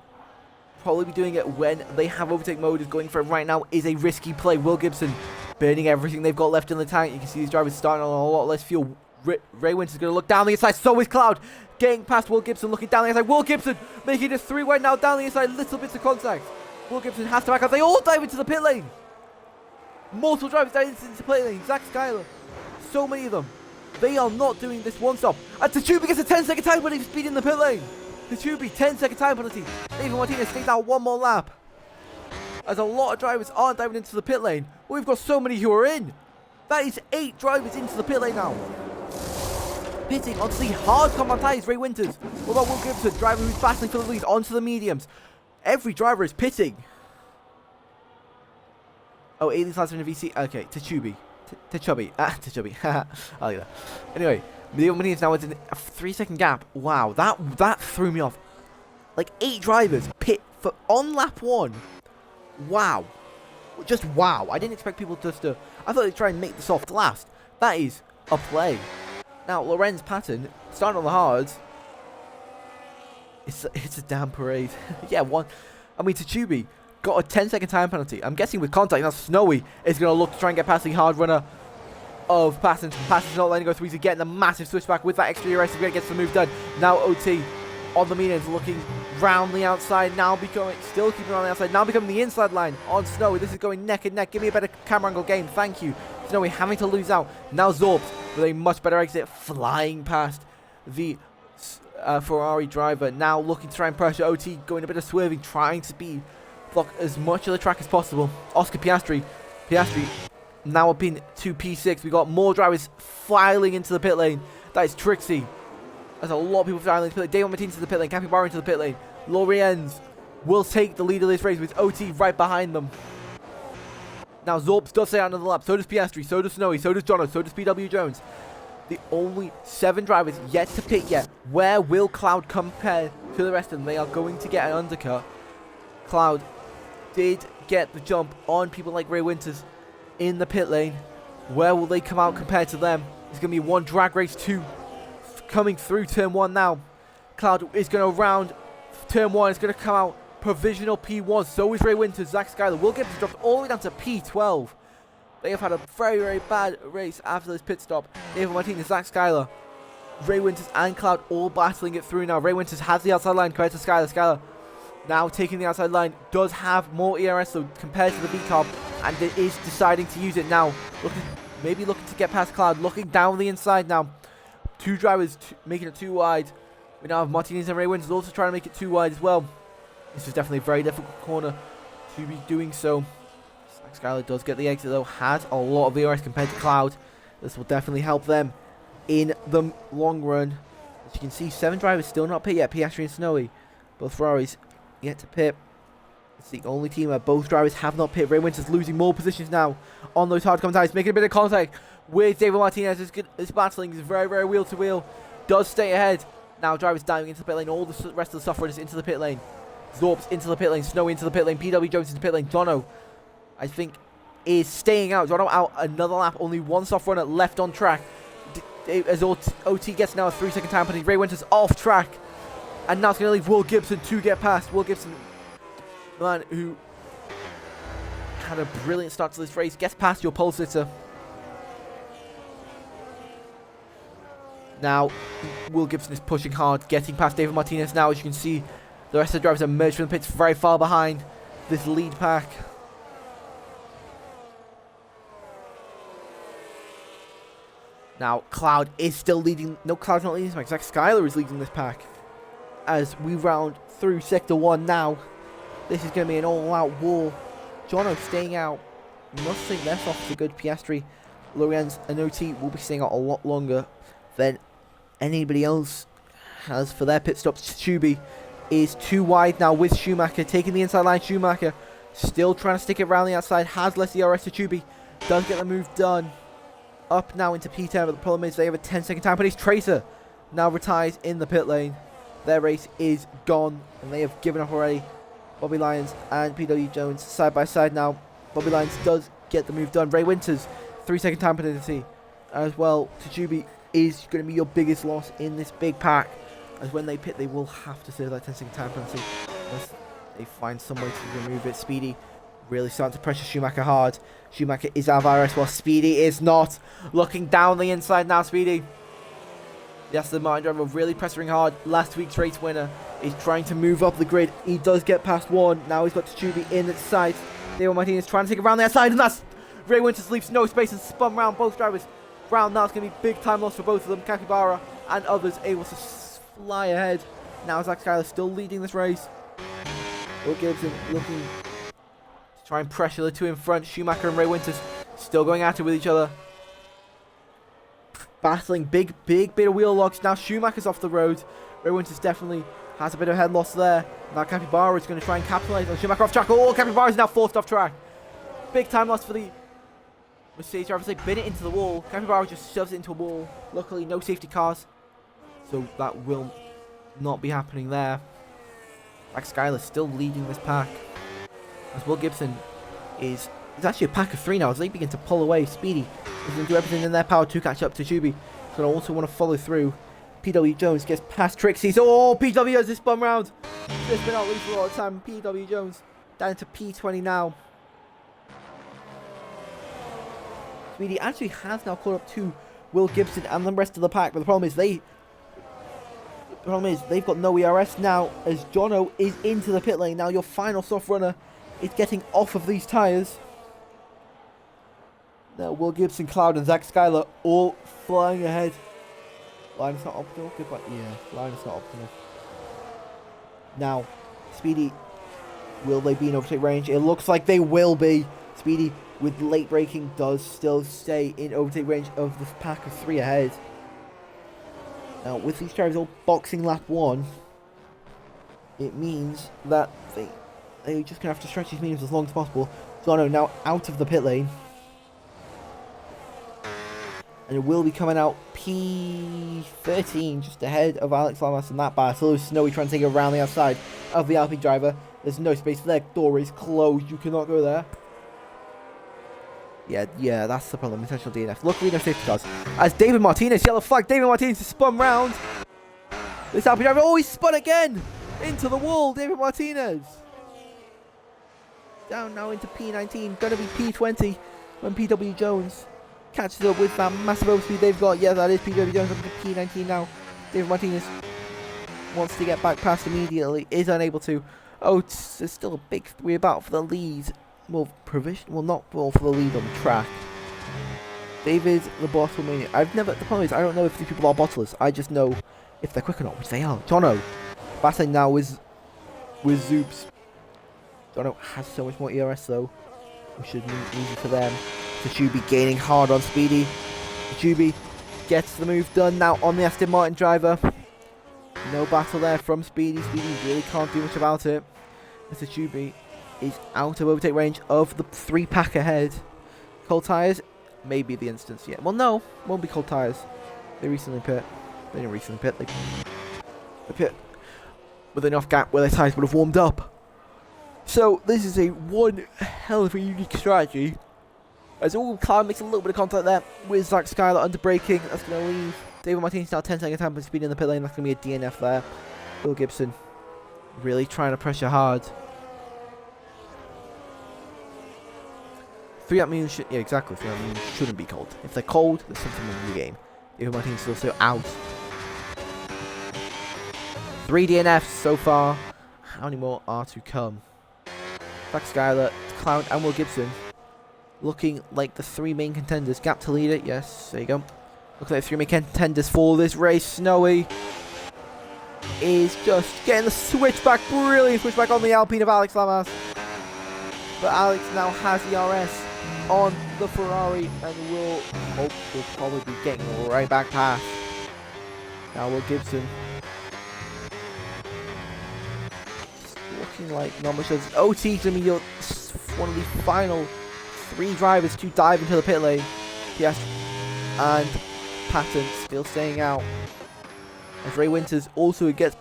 probably be doing it when they have overtake mode. Is going for it right now is a risky play. Will Gibson burning everything they've got left in the tank. You can see these drivers starting on a lot less fuel. Ray Winters is going to look down the inside. So is Cloud getting past Will Gibson, looking down the inside. Will Gibson making it 3 wide now down the inside. Little bits of contact. Will Gibson has to back up. They all dive into the pit lane. Multiple drivers dive into the pit lane. Zak Styler. So many of them. They are not doing this one stop. And Techubi gets a 10-second time penalty for speed in the pit lane. Techubi, 10-second time penalty. David Martínez stays out 1 more lap. As a lot of drivers aren't diving into the pit lane. We've got so many who are in. That is 8 drivers into the pit lane now. Pitting onto the hard compound tyres, Ray Winters. What about Will Gibson, driver who's battling for the lead, onto the mediums. Every driver is pitting. Oh, Alien's last in a VC. Okay, Techubi. Techubi. Techubi. I'll leave that. Anyway, the opening is now within a 3-second gap. Wow, that threw me off. Like 8 drivers pit for on lap 1. Wow. Just wow. I didn't expect people just to... I thought they'd try and make the soft last. That is a play. Now, Lorenz Patton, starting on the hards. It's a damn parade. Yeah, one. I mean, Techubi got a 10-second time penalty. I'm guessing with contact. Now Snowy is going to look to try and get past the hard runner of passing. Passing's not letting go through. He's getting the massive switchback with that extra ERS. He's going to get the move done. Now OT on the medians, looking round the outside. Now becoming, still keeping on the outside. Now becoming the inside line on Snowy. This is going neck and neck. Give me a better camera angle game. Thank you. Snowy having to lose out. Now Zorps with a much better exit, flying past the Ferrari driver. Now looking to try and pressure OT, going a bit of swerving, trying to block as much of the track as possible. Oscar Piastri now up in to P6. We got more drivers filing into the pit lane. That is Trixie. There's a lot of people filing into the pit lane. David Martínez to the pit lane. Capybara into the pit lane. Lorenz will take the lead of this race with OT right behind them. Now Zorps does stay out another lap. So does Piastri. So does Snowy. So does Jono. So does PW Jones. The only 7 drivers yet to pit yet. Where will Cloud compare to the rest of them? They are going to get an undercut. Cloud did get the jump on people like Ray Winters in the pit lane. Where will they come out compared to them? It's going to be one drag race 2 coming through turn 1 now. Cloud is going to round turn 1. It's going to come out provisional P1. So is Ray Winters. Zak Styler. Will Gibson dropped all the way down to P12. They have had a very, very bad race after this pit stop. David Martínez, Zak Styler, Ray Winters and Cloud all battling it through now. Ray Winters has the outside line compared to Styler. Styler now taking the outside line, does have more ERS so compared to the V-Carb, and it is deciding to use it now. Maybe looking to get past Cloud, looking down the inside now. 2 drivers making it too wide. We now have Martínez and Ray Winters also trying to make it too wide as well. This is definitely a very difficult corner to be doing so. Skyler does get the exit though, has a lot of ERS compared to Cloud. This will definitely help them in the long run. As you can see, 7 drivers still not pit yet. Piastri and Snowy, both Ferraris yet to pit. It's the only team where both drivers have not pit. Ray Winters losing more positions now on those hard contacts, making a bit of contact with David Martínez. This battling is very, very wheel to wheel. Does stay ahead. Now drivers diving into the pit lane. All the rest of the soft runners into the pit lane. Zorps into the pit lane. Snowy into the pit lane. PW Jones into the pit lane. Jono, I think, is staying out. Jono out another lap. Only 1 soft runner left on track. As OT gets now a 3-second time penalty. Ray Winters off track. And now it's going to leave Will Gibson to get past. Will Gibson, the man who had a brilliant start to this race, gets past your pole sitter. Now, Will Gibson is pushing hard, getting past David Martínez now. As you can see, the rest of the drivers are merged from the pits very far behind this lead pack. Now, Cloud is still leading. No, Cloud's not leading this pack. Zak Styler is leading this pack. As we round through Sector 1 now. This is going to be an all-out war. Jono staying out. Nothing less off the good Piastri. Lorenz and OT will be staying out a lot longer than anybody else has for their pit stops. Techubi is too wide now with Schumacher. Taking the inside line. Schumacher still trying to stick it around the outside. Has less ERS. Techubi does get the move done. Up now into P10, but the problem is they have a 10-second time penalty. Tracer now retires in the pit lane. Their race is gone, and they have given up already. Bobby Lyons and PW Jones side by side now. Bobby Lyons does get the move done. Ray Winters, 3-second time penalty as well. Techubi is going to be your biggest loss in this big pack, as when they pit, they will have to serve that 10-second time penalty unless they find some way to remove it. Speedy really starting to pressure Schumacher hard. Schumacher is out of IRS while Speedy is not. Looking down the inside now, Speedy. Yes, the Martin driver really pressuring hard. Last week's race winner is trying to move up the grid. He does get past 1. Now he's got Techubi in its sight. David Martínez trying to take it around the outside, and that's Ray Winters leaves no space and spun round both drivers. Round now, it's going to be big time loss for both of them. Capybara and others able to fly ahead. Now Zak Styler still leading this race. Will Gibson looking to try and pressure the 2 in front. Schumacher and Ray Winters still going at it with each other. Battling big bit of wheel locks. Now Schumacher's off the road. Ray Winters definitely has a bit of head loss there. Now Capybara is going to try and capitalize on Schumacher off track. Oh, Capybara is now forced off track. Big time loss for the Mercedes drivers. They bin it into the wall. Capybara just shoves it into a wall. Luckily, no safety cars, so that will not be happening there. Zak Styler still leading this pack, as Will Gibson is actually a pack of 3 now as they begin to pull away. Speedy is going to do everything in their power to catch up to Techubi. He's going to also want to follow through. PW Jones gets past Trixie. Oh, PW has this spun round. This been out loose for a lot of time. PW Jones down to P20 now. Speedy actually has now caught up to Will Gibson and the rest of the pack, but the problem is they've got no ERS now as Jono is into the pit lane. Now your final soft runner is getting off of these tyres. Now Will Gibson, Cloud and Zak Styler all flying ahead. Line is not optimal. Goodbye. Yeah, line is not optimal. Now, Speedy, will they be in overtake range? It looks like they will be. Speedy, with late braking, does still stay in overtake range of the pack of 3 ahead. Now, with these drivers all boxing lap 1, it means that they're just going to have to stretch these mediums as long as possible. Zono now out of the pit lane. And it will be coming out P13 just ahead of Alex Lamas in that battle. Snowy trying to take it around the outside of the Alpine driver. There's no space for their door is closed. You cannot go there. Yeah, that's the problem. Intentional DNF. Luckily, no safety cars. As David Martínez, yellow flag. David Martínez is spun round. This Alpine driver always spun again into the wall. David Martínez. Down now into P19. Going to be P20 when PW Jones catches up with that massive overspeed they've got. Yeah, that is PW Jones up to P19 now. David Martínez wants to get back past immediately. Is unable to. Oh, there's still a big 3 about for the lead. Well, not for the lead on the track. David, the bottle mania. The problem is, I don't know if these people are bottlers. I just know if they're quick or not, which they are. Jono, battling now with Zoops. Jono has so much more ERS though, which should be easy for them. Techubi gaining hard on Speedy. Techubi gets the move done now on the Aston Martin driver. No battle there from Speedy. Speedy really can't do much about it. Techubi is out of overtake range of the 3 pack ahead. Cold tyres, maybe the instance. Yeah, well, no, won't be cold tyres. They recently pit. They didn't recently pit. They pit with enough gap where their tyres would have warmed up. So this is one hell of a unique strategy. As Cloud makes a little bit of contact there with Zak Styler under braking. That's going to leave David Martínez now 10 seconds time for speed in the pit lane. That's going to be a DNF there. Will Gibson really trying to pressure hard. 3 up means yeah, exactly. 3 up means shouldn't be cold. If they're cold, there's something wrong with the game. David Martínez is also out. 3 DNFs so far. How many more are to come? Zak Styler, Cloud, and Will Gibson looking like the 3 main contenders. Gap to lead it. Yes, there you go. Looks like the 3 main contenders for this race. Snowy is just getting the switchback. Brilliant switchback on the Alpine of Alex Lamas. But Alex now has the RS on the Ferrari and will probably be getting right back past. Now Will Gibson looking like not much of OT to be one of the final 3 drivers to dive into the pit lane. Piastri and Patton still staying out. As Ray Wintz also gets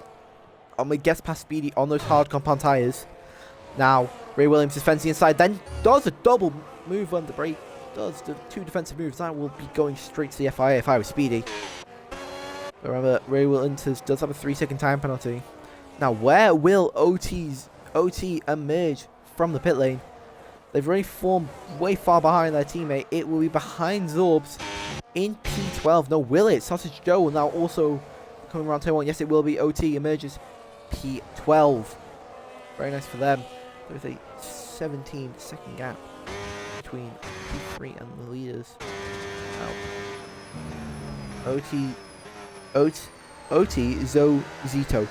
past Speedy on those hard compound tyres. Now Ray Williams is fencing inside, then does a double move under brake. Does the 2 defensive moves. That will be going straight to the FIA if I was Speedy. But remember, Ray Williams does have a 3-second time penalty. Now, where will OT emerge from the pit lane? They've already formed way far behind their teammate. It will be behind Zorbs in P12. No, will it? Sausage Joe will now also coming around turn 1. Yes, it will be. OT emerges P12. Very nice for them. There's a 17-second gap between P3 and the leaders. Now, Otzozito.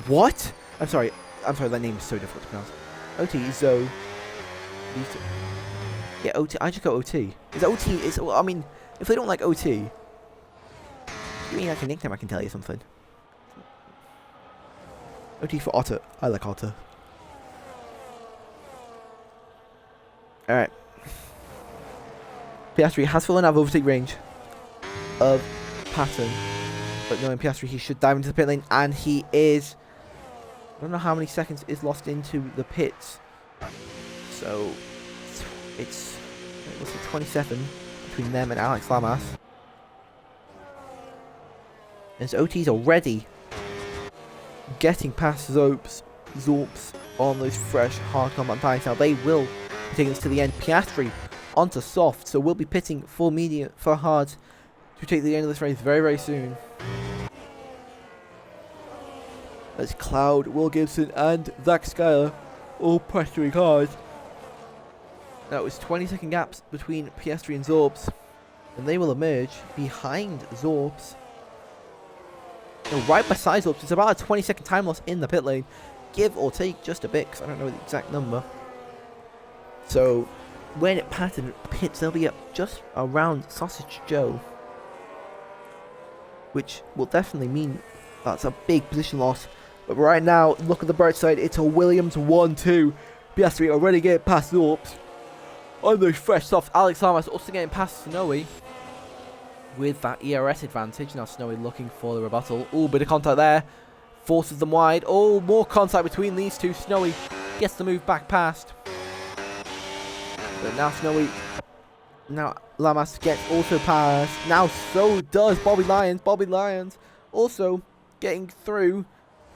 What? I'm sorry, that name is so difficult to pronounce. Otzozito. Yeah, OT. I just got OT. Is OT? I mean, if they don't like OT, give me like a nickname. I can tell you something. OT for Otter. I like Otter. Alright. Piastri has fallen out of overtake range of Patton. But knowing Piastri, he should dive into the pit lane. And he is. I don't know how many seconds is lost into the pits. So it's 27 between them and Alex Lamas. As OT's already getting past Zorps on those fresh hard combat tyres. Now they will be taking this to the end. Piastri onto soft. So we'll be pitting for medium, for hard to take the end of this race very, very soon. As Cloud, Will Gibson and Zak Styler all pressuring hard. Now it was 20-second gaps between Piastri and Zorbs, and they will emerge behind Zorbs. Right beside Zorbs, it's about a 20-second time loss in the pit lane, give or take just a bit, because I don't know the exact number. So when Patton pits, they'll be up just around Sausage Joe, which will definitely mean that's a big position loss. But right now, look at the bright side, it's a Williams 1-2. Piastri already getting past Zorbs. On those fresh softs, Alex Lamas also getting past Snowy with that ERS advantage. Now Snowy looking for the rebuttal. Oh, bit of contact there. Forces them wide. Oh, more contact between these two. Snowy gets the move back past. But now Snowy... Now Lamas gets also past. Now so does Bobby Lyons. Bobby Lyons also getting through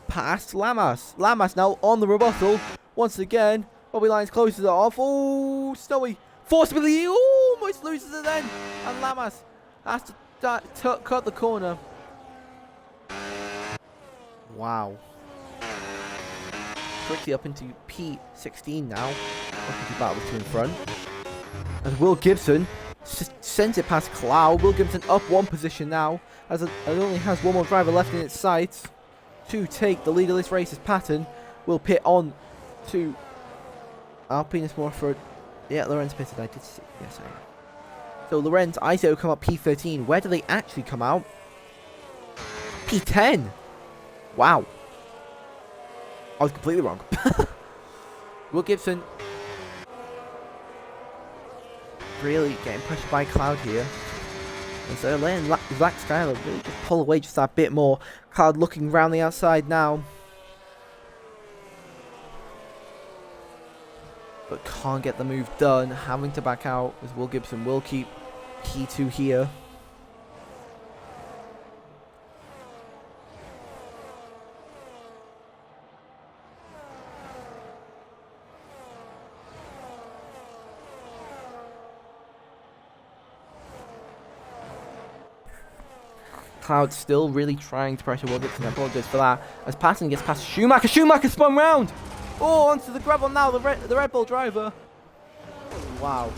past Lamas. Lamas now on the rebuttal. Once again, Bobby Lyons closes it off. Oh, Snowy forcibly almost loses it then. And Lamas has to cut the corner. Wow. Quickly up into P16 now. Looking to battle the two in front. As Will Gibson sends it past Cloud. Will Gibson up one position now. As it only has one more driver left in its sights to take the lead of this race. As Patton will pit on to Martínez more for... Yeah, Lorenz pitted. I did see. Yes, I am. So Lorenz, ISO come up P13. Where do they actually come out? P10. Wow. I was completely wrong. Will Gibson really getting pushed by Cloud here. And so letting Zak Styler really just pull away just that bit more. Cloud looking round the outside now. But can't get the move done. Having to back out as Will Gibson will keep P2 here. Cloud still really trying to pressure Will Gibson. I apologize for that. As Patton gets past Schumacher. Schumacher spun round! Oh, onto the gravel now, the Red Bull driver. Wow.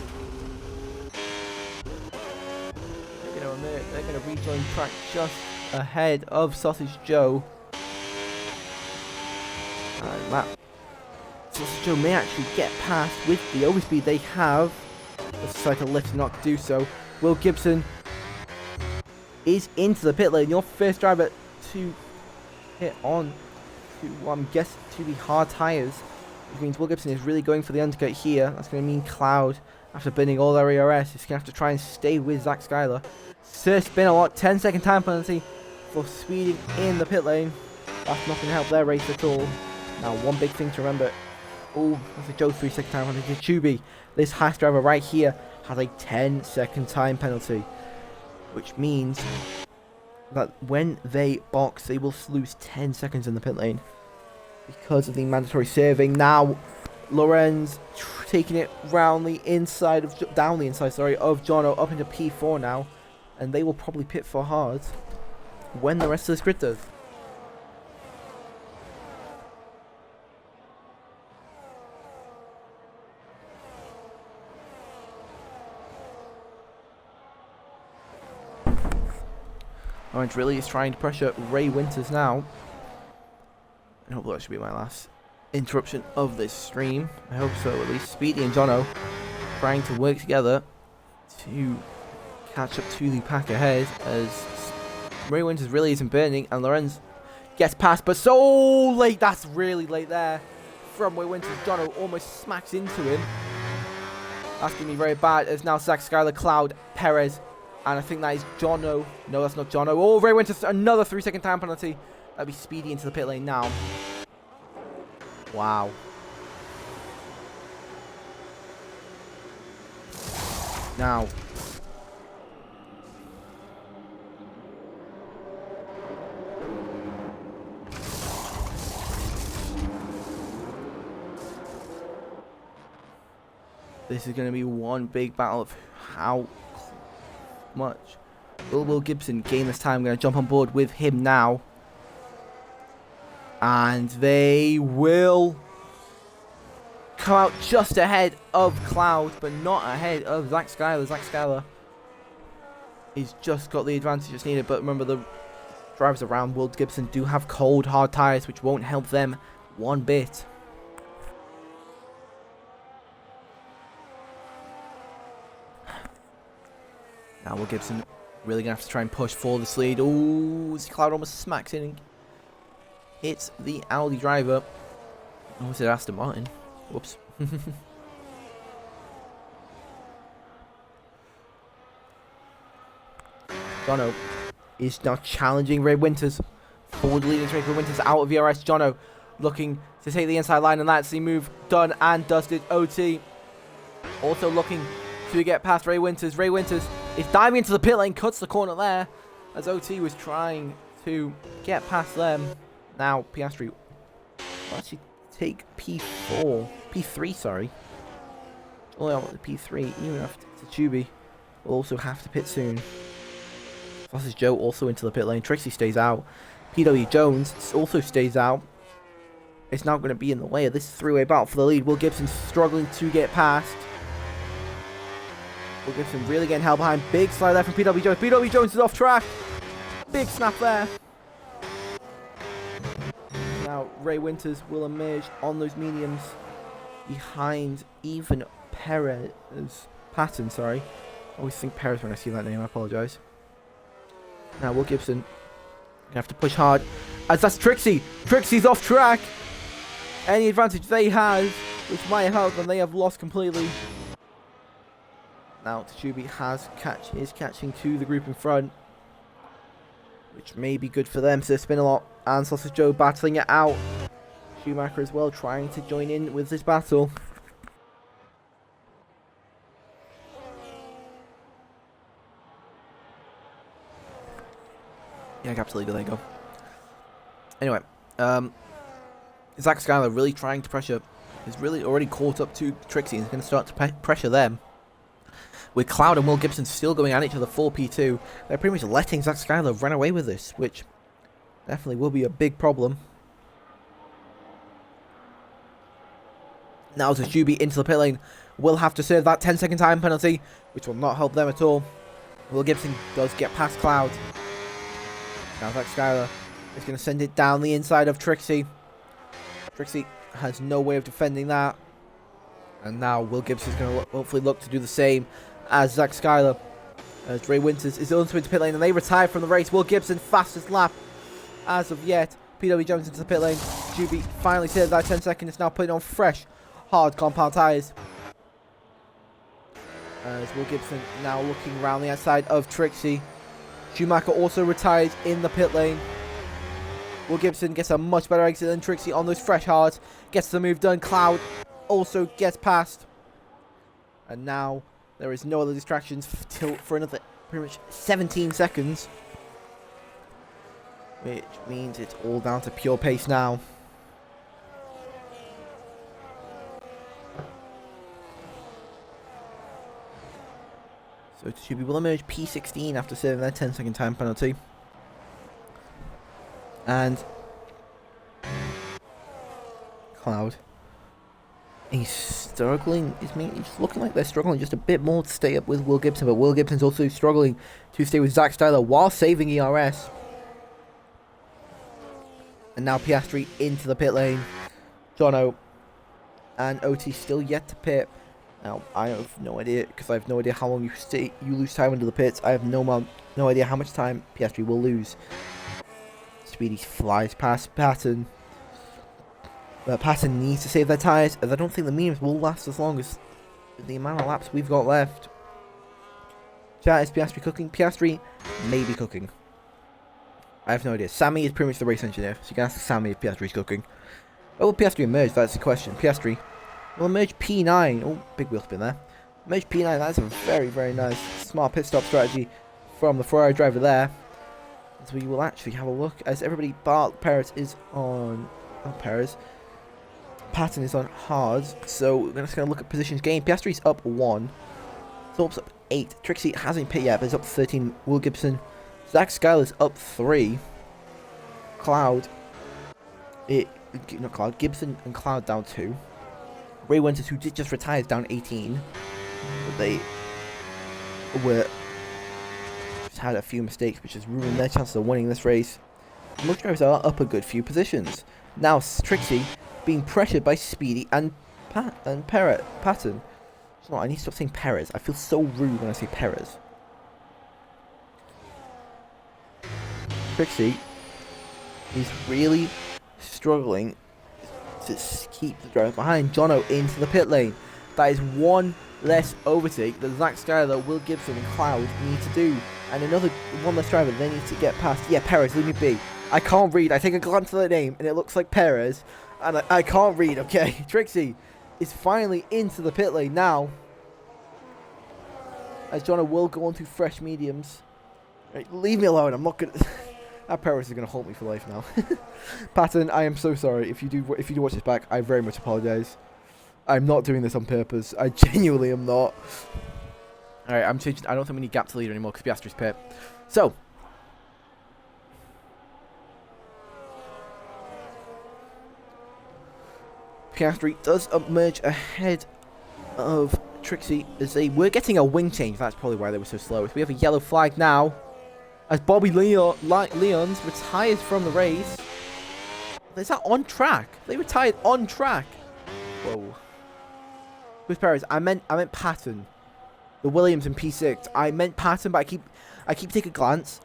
They're going to rejoin track just ahead of Sausage Joe. And that Sausage Joe may actually get past with the overspeed they have. Let's decide to lift not to do so. Will Gibson is into the pit lane. Your first driver to hit on to, I'm guessing, to the hard tyres. Which means Will Gibson is really going for the undercut here. That's going to mean Cloud, after burning all their ERS, is going to have to try and stay with Zak Styler. Sir spin a lot, 10-second time penalty for speeding in the pit lane. That's not going to help their race at all. Now, one big thing to remember. Oh, that's a Joe 3-second time penalty. Techubi, this Haas driver right here, has a 10-second time penalty. Which means that when they box, they will lose 10 seconds in the pit lane because of the mandatory serving. Now, Lorenz taking it round the inside of, down the inside, sorry, of Jono up into P4 now, and they will probably pit for hard when the rest of this grid does. Orange really is trying to pressure Ray Winters now. I hope that should be my last interruption of this stream. I hope so, at least. Speedy and Jono trying to work together to catch up to the pack ahead as Ray Winters really isn't burning and Lorenz gets past, but so late. That's really late there from Ray Winters. Jono almost smacks into him. That's going to be very bad as now Zak Styler, Cloud, Perez, and I think that is Jono. No, that's not Jono. Oh, Ray Winters, another 3-second time penalty. That'll be Speedy into the pit lane now. Wow. Now. This is going to be one big battle of how much will Gibson gain this time. I'm going to jump on board with him now. And they will come out just ahead of Cloud, but not ahead of Zak Styler. Zak Styler, he's just got the advantage just needed. But remember, the drivers around Will Gibson do have cold, hard tyres, which won't help them one bit. Now Will Gibson really going to have to try and push for this lead. Ooh, Cloud almost smacks in and hits the Audi driver. Oh, is it Aston Martin? Whoops. Jono is now challenging Ray Wintz. Forward leading straight for Wintz out of ERS. Jono looking to take the inside line, and that's the move done and dusted. OT also looking to get past Ray Wintz. Ray Wintz is diving into the pit lane, cuts the corner there as OT was trying to get past them. Now Piastri will actually take P3, sorry. Only on the P3, even after Techubi will also have to pit soon. Versus Joe also into the pit lane. Trixie stays out. PW Jones also stays out. It's now going to be in the way of this three-way battle for the lead. Will Gibson struggling to get past. Will Gibson really getting held behind. Big slide there from PW Jones. PW Jones is off track. Big snap there. Now Ray Wintz will emerge on those mediums behind even Patton, sorry. I always think Perez when I see that name, I apologise. Now Will Gibson gonna have to push hard as that's Trixie. Trixie's off track. Any advantage they have, which might help them, they have lost completely. Now Techubi is catching to the group in front, which may be good for them. So spin a lot, and Sausage Joe battling it out. Schumacher as well trying to join in with this battle. Yeah, absolutely. There you go. Anyway, Zak Styler really trying to pressure. He's really already caught up to Trixie and he's going to start to pressure them. With Cloud and Will Gibson still going at each other for P2, they're pretty much letting Zak Styler run away with this, which definitely will be a big problem. Now Techubi into the pit lane will have to serve that 10-second time penalty, which will not help them at all. Will Gibson does get past Cloud. Now Zak Styler is going to send it down the inside of Trixie. Trixie has no way of defending that. And now Will Gibson is going to hopefully look to do the same as Zak Styler. As Ray Wintz is also into pit lane and they retire from the race. Will Gibson fastest lap as of yet. PW Jones into the pit lane. Juby finally saved that 10 seconds. It's now putting on fresh, hard compound tyres. As Will Gibson now looking around the outside of Trixie. Schumacher also retires in the pit lane. Will Gibson gets a much better exit than Trixie on those fresh hards. Gets the move done. Cloud also gets past. And now there is no other distractions for another pretty much 17 seconds. Which means it's all down to pure pace now. So Techubi will emerge P16 after serving their 10-second time penalty. And Cloud, he's struggling. It's looking like they're struggling just a bit more to stay up with Will Gibson, but Will Gibson's also struggling to stay with Zak Styler while saving ERS. And now Piastri into the pit lane. Jono and OT still yet to pit. Now I have no idea, because I have no idea how long you lose time under the pits. I have no idea how much time Piastri will lose. Speedy flies past Patton. But Patton needs to save their tyres, as I don't think the mediums will last as long as the amount of laps we've got left. Chat, is Piastri cooking? Piastri may be cooking. I have no idea. Sammy is pretty much the race engineer, so you can ask Sammy if Piastri's cooking. Oh, will Piastri emerge? That's the question. Piastri will emerge P9. Oh, big wheel spin there. Emerge P9, that's a very, very nice, smart pit stop strategy from the Ferrari driver there. So we will actually have a look as everybody, Perez is on, Patton is on hard, so we're just going to look at positions gained. Piastri's up 1. Thorpe's up 8. Trixie hasn't pit yet, but he's up 13. Will Gibson. Zak Styler's up 3. Gibson and Cloud down 2. Ray Wintz, who did just retire, is down 18. But they just had a few mistakes, which has ruined their chances of winning this race. Most drivers are up a good few positions. Now Trixie being pressured by Speedy and Patton. I need to stop saying Perez. I feel so rude when I say Perez. Trixie is really struggling to keep the driver behind. Jono into the pit lane. That is one less overtake that Zak Styler, Will Gibson and Cloud need to do. And another one less driver they need to get past. Yeah, Perez, leave me be. I can't read. I take a glance at the name and it looks like Perez. And I can't read, okay? Trixie is finally into the pit lane now. As Jono will go on to fresh mediums. Right, leave me alone. I'm not gonna. That Perez is gonna haunt me for life now. Patton, I am so sorry. If you do watch this back, I very much apologize. I'm not doing this on purpose. I genuinely am not. All right, I'm changing. I don't think we need gap to leader anymore because Piastri's pit. So. Piastri does emerge ahead of Trixie as they were getting a wing change. That's probably why they were so slow. So we have a yellow flag now as Bobby Leons retires from the race. Is that on track? They retired on track. Whoa. Who's Perez? I meant Patton. The Williams in P6. I meant Patton, but I keep taking a glance.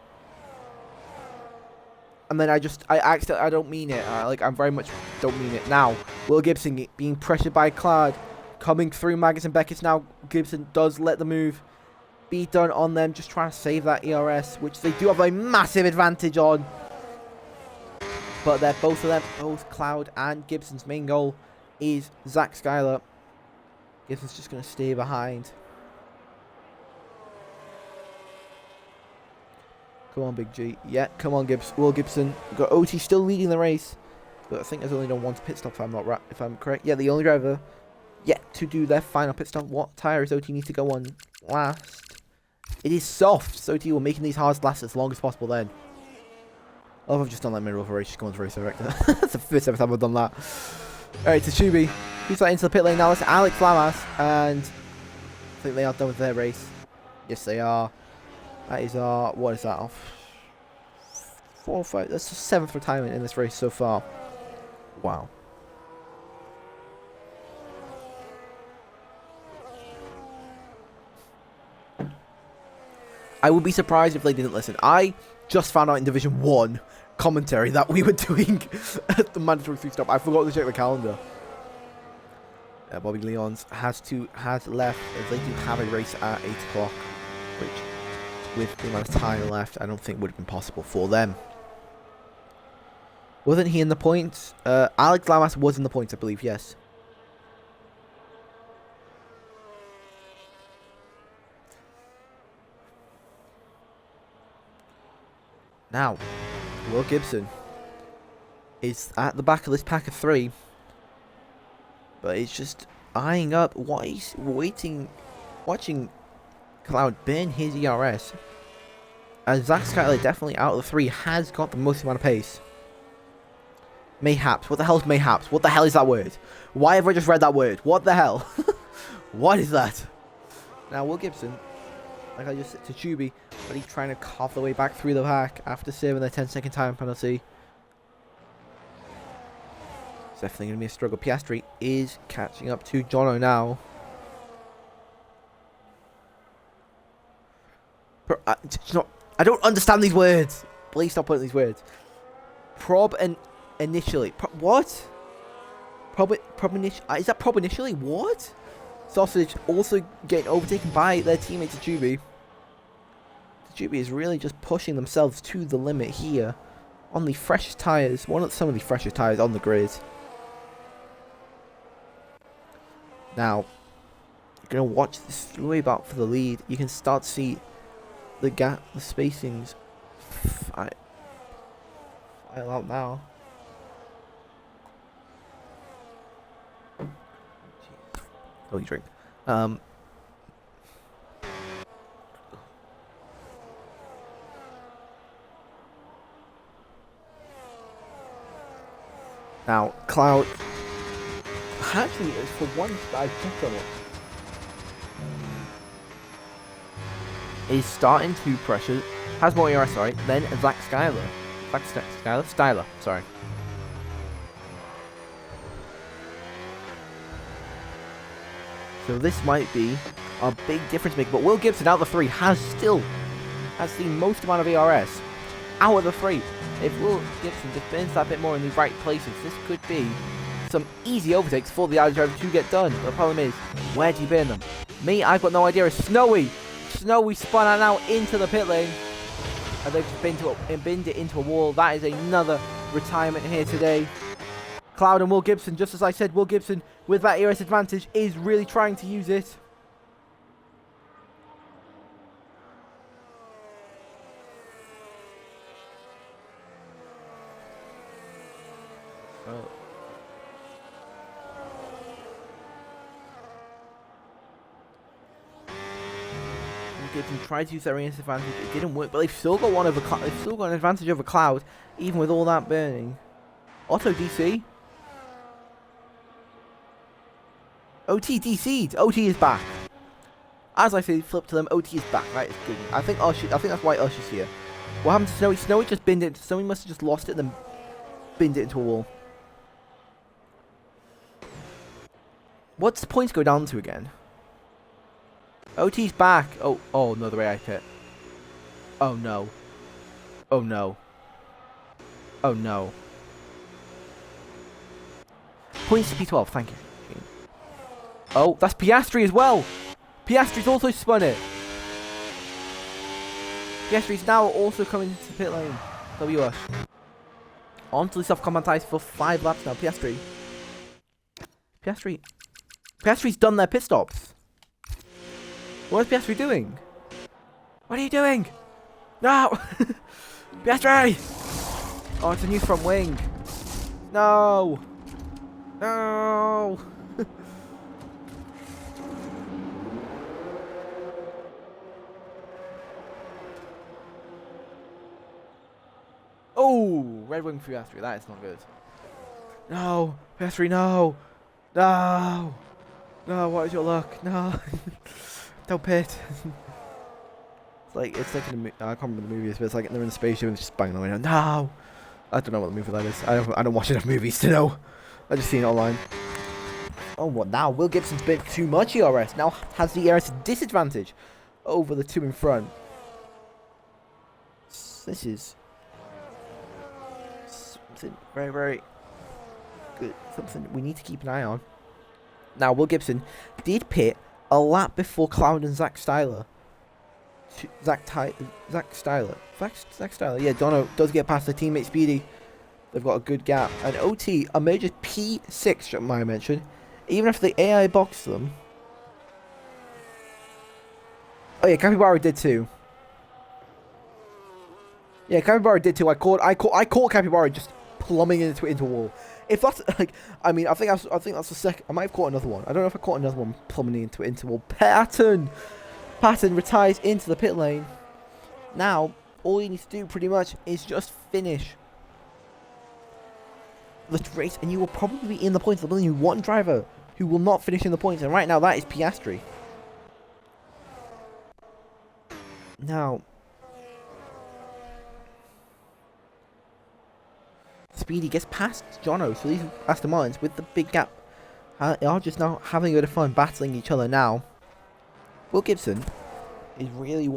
And then I don't mean it. I very much don't mean it. Now, Will Gibson being pressured by Cloud. Coming through Maggotts and Beckett's now. Gibson does let the move be done on them. Just trying to save that ERS, which they do have a massive advantage on. But they're both Cloud and Gibson's main goal is Zak Styler. Gibson's just going to stay behind. Come on, Big G. Yeah, come on, Will Gibson. We've got OT still leading the race. But I think there's only done one pit stop if I'm correct. Yeah, the only driver yet to do their final pit stop. What tyre does OT need to go on last? It is soft, so OT will making these hards last as long as possible then. Oh, I've just done that middle of a race, just going to race director. That's the first ever time I've done that. Alright, Techubi. Who's that into the pit lane now? It's Alex Lamas, and I think they are done with their race. Yes, they are. That is our, what is that? 4 or 5, that's the 7th retirement in this race so far. Wow. I would be surprised if they didn't listen. I just found out in Division 1 commentary that we were doing the mandatory 3-stop. I forgot to check the calendar. Bobby Leons has left as they do have a race at 8 o'clock, which with the amount of time left, I don't think would have been possible for them. Wasn't he in the points? Alex Lamas was in the points, I believe, yes. Now, Will Gibson is at the back of this pack of 3. But he's just eyeing up what he's watching Cloud burn his ERS. As Zak Styler, definitely out of the 3, has got the most amount of pace. Mayhaps. What the hell is mayhaps? What the hell is that word? Why have I just read that word? What the hell? What is that? Now, Will Gibson, like I just said to Techubi, but he's trying to carve the way back through the pack after saving their 10-second time penalty. It's definitely going to be a struggle. Piastri is catching up to Jono now. I don't understand these words. Please stop putting these words. Prob and initially. What? Prob initially. Is that prob initially? What? Sausage also getting overtaken by their teammate Techubi. Techubi is really just pushing themselves to the limit here on the freshest tyres. Some of the freshest tyres on the grid. Now, you're going to watch this way back for the lead. You can start to see the gap, the spacings file out now. Oh, you drink. Now, Cloud. Actually, it's for once that I checked on it. Is starting to pressure. Has more ERS, sorry. Then Zak Styler. Styler, sorry. So this might be a big difference maker. But Will Gibson, out of the three, has the most amount of ERS out of the three. If Will Gibson just burns that bit more in the right places, this could be some easy overtakes for the Audi driver to get done. But the problem is, where do you burn them? Me, I've got no idea. It's Snowy. Snowy spun out now into the pit lane. And they've just binned it into a wall. That is another retirement here today. Cloud and Will Gibson, just as I said, Will Gibson, with that ERS advantage, is really trying to use it. Oh. Gibson tried to use their ERS advantage. It didn't work, but they've still got one over. They've still got an advantage over Cloud, even with all that burning. Auto DC. OT DC'd. OT is back. As I say, flip to them. OT is back. That is good. I think that's why Usher's here. What happened to Snowy? Snowy just binned it. Snowy must have just lost it and then binned it into a wall. What's the points go down to again? OT's back. Oh no, the way I hit. Oh no. Oh no. Oh no. Points to P12, thank you. Oh, that's Piastri as well. Piastri's also spun it. Piastri's now also coming into the pit lane. WS. Onto the self-commentized for 5 laps now. Piastri's done their pit stops. What is Piastri doing? What are you doing? No! Piastri! Oh, it's a new front wing. No! No! Oh! Red wing for Piastri. That is not good. No! Piastri, no! No! No, what is your luck? No! Don't pit. It's like in a movie. I can't remember the movie, but it's like they're in a spaceship and just banging the window. No! I don't know what the movie that is. I don't watch enough movies to know. I just seen it online. Oh, what now? Will Gibson's bit too much ERS. Now has the ERS disadvantage over the two in front. This is something very, very good. Something we need to keep an eye on. Now, Will Gibson did pit a lap before Cloud and Zak Styler. Zak Styler. Yeah, Dono does get past the teammate Speedy. They've got a good gap. And OT, a major P6, might I mention. Even if the AI boxed them. Oh yeah, Capybara did too. Yeah, Capybara did too. I caught Capybara just plumbing into a wall. If that's like, I think that's the second. I might have caught another one. I don't know if I caught another one plummeting into a wall. Patton retires into the pit lane. Now, all you need to do pretty much is just finish the race, and you will probably be in the points. There's only one driver who will not finish in the points, and right now that is Piastri. Now, Speedy gets past Jono, so these Aston Martins with the big gap are just now having a bit of fun battling each other now. Will Gibson is really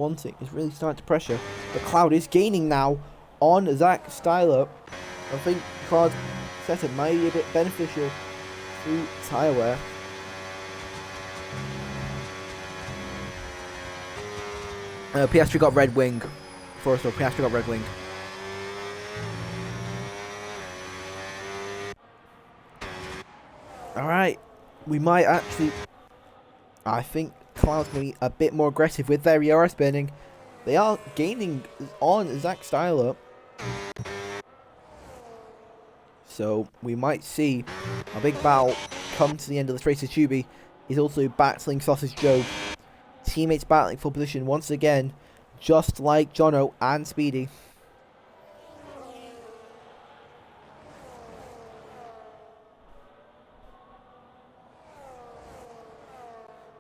starting to pressure. The Cloud is gaining now on Zak Styler. I think Cloud setup might be a bit beneficial through tyre wear. Piastri got red wing. Piastri got red wing. Alright, we might actually... I think Cloud's going to be a bit more aggressive with their ERS burning. They are gaining on Zak Styler. So we might see a big battle come to the end of this race. Techubi is also battling Sausage Joe. Teammates battling for position once again, just like Jono and Speedy.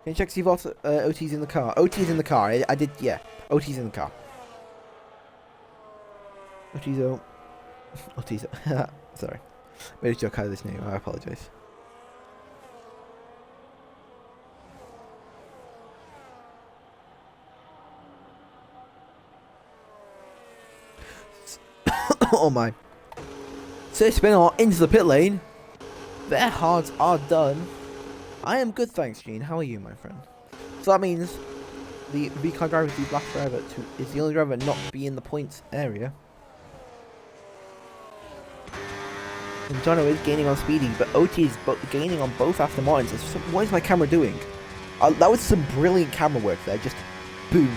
Can you check see if OT's in the car? OT's in the car. I did, yeah. OT's in the car. Otzozito. Otzozito. Sorry. Made a joke out of this name. I apologise. Oh my. So Spinner into the pit lane. Their hards are done. I am good, thanks, Gene. How are you, my friend? So that means the VCAR driver, the black driver, is the only driver not to be in the points area. And Jono is gaining on Speedy, but OT is gaining on both Aston Martins. What is my camera doing? That was some brilliant camera work there. Just boom.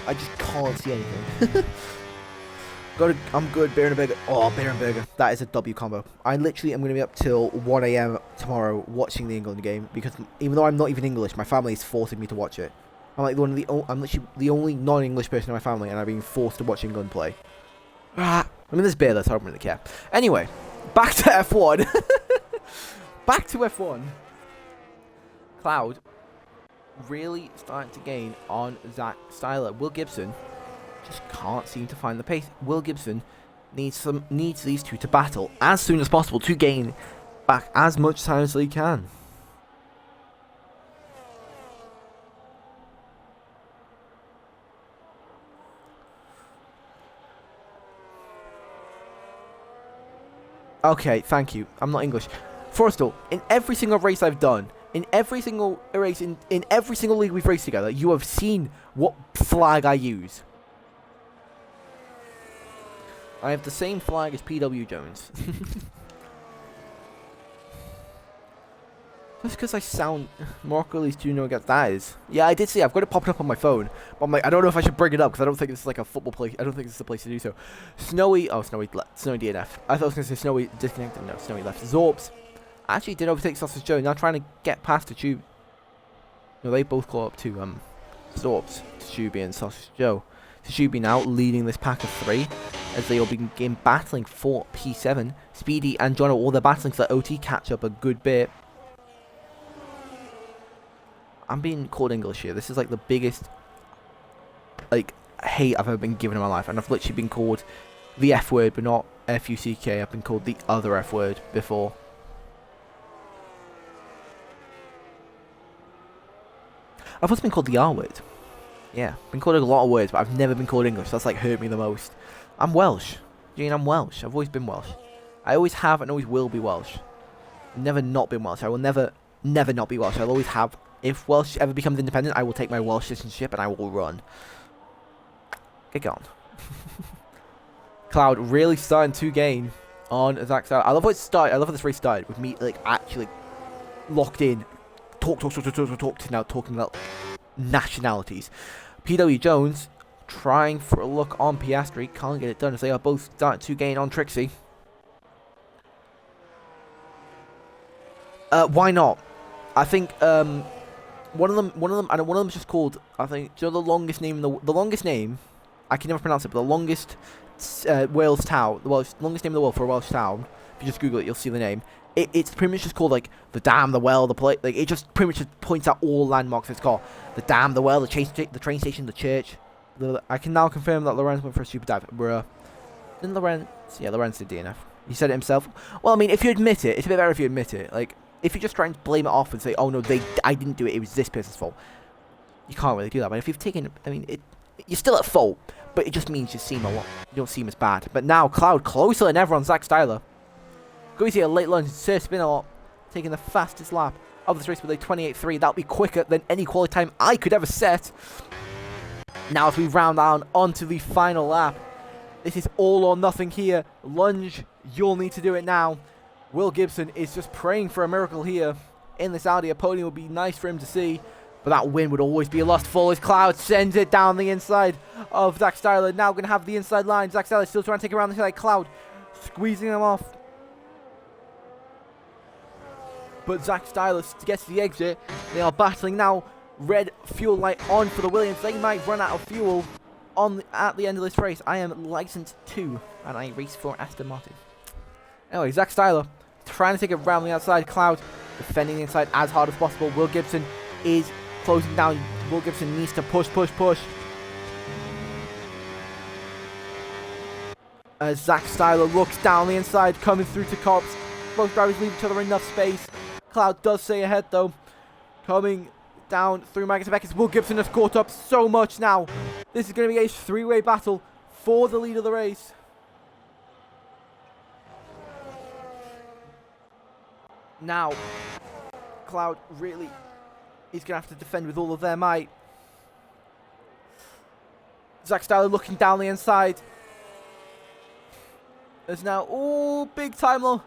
I just can't see anything. I'm good, Beer and a Burger. Oh, Beer and Burger. That is a W combo. I literally am going to be up till 1 AM tomorrow watching the England game, because even though I'm not even English, my family is forcing me to watch it. I'm like I'm literally the only non-English person in my family, and I'm being forced to watch England play. I mean, there's beer, so I don't really care. Anyway, back to F1. Back to F1. Cloud really starting to gain on Zak Styler. Will Gibson just can't seem to find the pace. Will Gibson needs these two to battle as soon as possible to gain back as much time as they can. Okay, thank you. I'm not English. Forrestal, in every single race I've done, in every single race, in every single league we've raced together, you have seen what flag I use. I have the same flag as PW Jones. Just because I sound Marco at least do know what that is. Yeah, I did see. I've got it popping up on my phone. But I'm like, I don't know if I should bring it up because I don't think this is like a football place. I don't think this is the place to do so. Snowy. Oh, Snowy DNF. I thought I was going to say Snowy disconnected. No, Snowy left. Zorps actually did overtake Sausage Joe. Now trying to get past Techubi. No, they both caught up to Zorps, Techubi and Sausage Joe. Techubi now leading this pack of 3 as they all begin battling for P7. Speedy and Jono, all their battling so that OT catch up a good bit. I'm being called English here. This is like the biggest like hate I've ever been given in my life, and I've literally been called the F word, but not F-U-C-K. I've been called the other F word before. I've also been called the R word. Yeah, been called a lot of words, but I've never been called English. That's like hurt me the most. I'm Welsh. Gene, I'm Welsh. I've always been Welsh. I always have and always will be Welsh. Never not been Welsh. I will never not be Welsh. I'll always have. If Welsh ever becomes independent, I will take my Welsh citizenship and I will run. Get gone. Cloud really starting to gain on Zak Styler. I love how it started. I love how this race started with me like actually locked in. Talk to now talking about nationalities. PW Jones trying for a look on Piastri. Can't get it done as they are both starting to gain on Trixie. Why not? I think one of them is just called, I think, do you know the longest name the longest name, I can never pronounce it, but the longest Wales town, the longest name in the world for a Welsh town, if you just Google it, you'll see the name. It's pretty much just called like the dam, the well, the place. Like it just pretty much just points out all landmarks. It's got the dam, the well, the train station, the church. I can now confirm that Lorenz went for a super dive. Bruh. Didn't Lorenz? Yeah, Lorenz did DNF. He said it himself. Well, I mean, if you admit it, it's a bit better if you admit it. Like, if you just try and blame it off and say, oh no, I didn't do it, it was this person's fault. You can't really do that. But if you've taken, I mean, you're still at fault, but it just means you seem a lot. You don't seem as bad. But now, Cloud closer than ever on Zak Styler. Goes here, late lunge, Sir Spinner taking the fastest lap of this race with a 28.3. That'll be quicker than any quality time I could ever set. Now as we round down onto the final lap. This is all or nothing here. Lunge, you'll need to do it now. Will Gibson is just praying for a miracle here. In this Audi, a podium would be nice for him to see. But that win would always be a lost fall as Cloud sends it down the inside of Zak Styler. Now going to have the inside line. Zak Styler still trying to take around the side. Cloud squeezing him off. but Zak Styler gets to the exit. They are battling now. Red fuel light on for the Williams. They might run out of fuel at the end of this race. I am licensed 2, and I race for Aston Martin. Anyway, Zak Styler trying to take it round the outside. Cloud defending the inside as hard as possible. Will Gibson is closing down. Will Gibson needs to push. As Zak Styler looks down the inside, coming through to Cops. Both drivers leave each other enough space. Cloud does stay ahead though. Coming down through Magnus Beckett. Will Gibson has caught up so much now. This is going to be a 3-way battle for the lead of the race. Now, Cloud really is going to have to defend with all of their might. Zak Styler looking down the inside. There's now, big time low.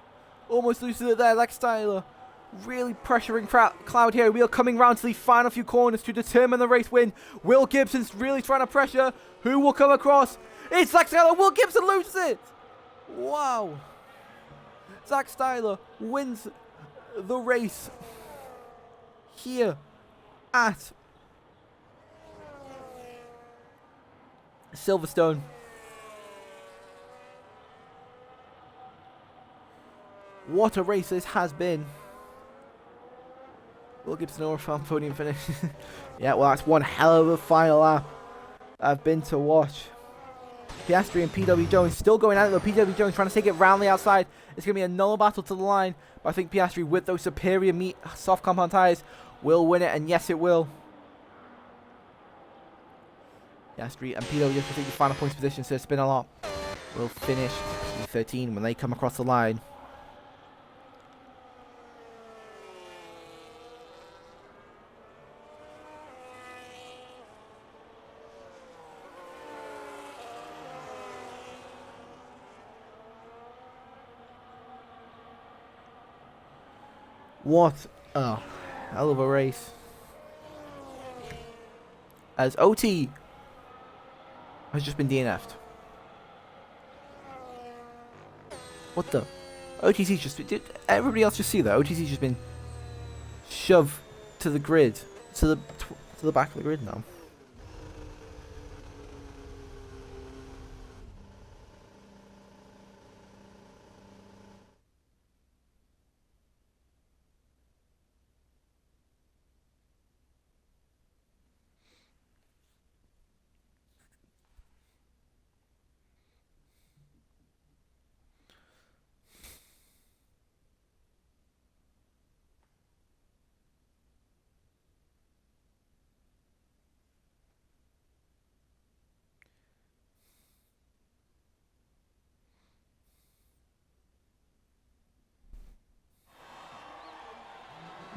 Almost loses it there. Zak Styler really pressuring Cloud here. We are coming round to the final few corners to determine the race win. Will Gibson's really trying to pressure. Who will come across? It's Zak Styler. Will Gibson loses it. Wow. Zak Styler wins the race here at Silverstone. What a race this has been. Will Gibson or podium finish. Yeah, well, that's one hell of a final lap I've been to watch. Piastri and PW Jones still going at it though. PW Jones trying to take it round the outside. It's going to be another battle to the line. But I think Piastri, with those superior soft compound tyres, will win it. And yes, it will. Piastri and PW Jones will take the final points position. So spin a lot. Will finish 13 when they come across the line. What a hell of a race. As OT has just been DNF'd. What the? OTC's just... Did everybody else just see that? OTC's just been shoved to the grid. To the back of the grid now.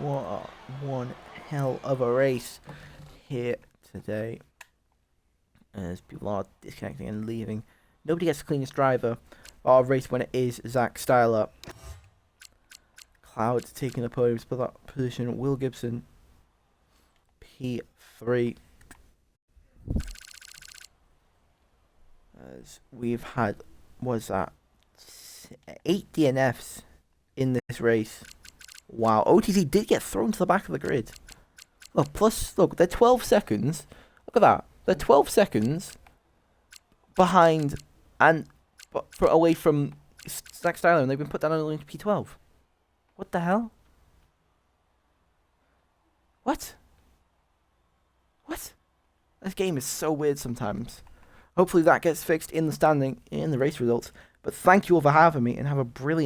What one hell of a race here today. As people are disconnecting and leaving. Nobody gets the cleanest driver. Our race winner is Zak Styler. Cloud taking the podium position. Will Gibson P3. As we've had, was that 8 DNFs in this race. Wow, OTC did get thrown to the back of the grid. Look, plus, look, they're 12 seconds. Look at that. They're 12 seconds behind and away from Zak Styler, and they've been put down on P12. What the hell? What? This game is so weird sometimes. Hopefully that gets fixed in the standing, in the race results. But thank you all for having me, and have a brilliant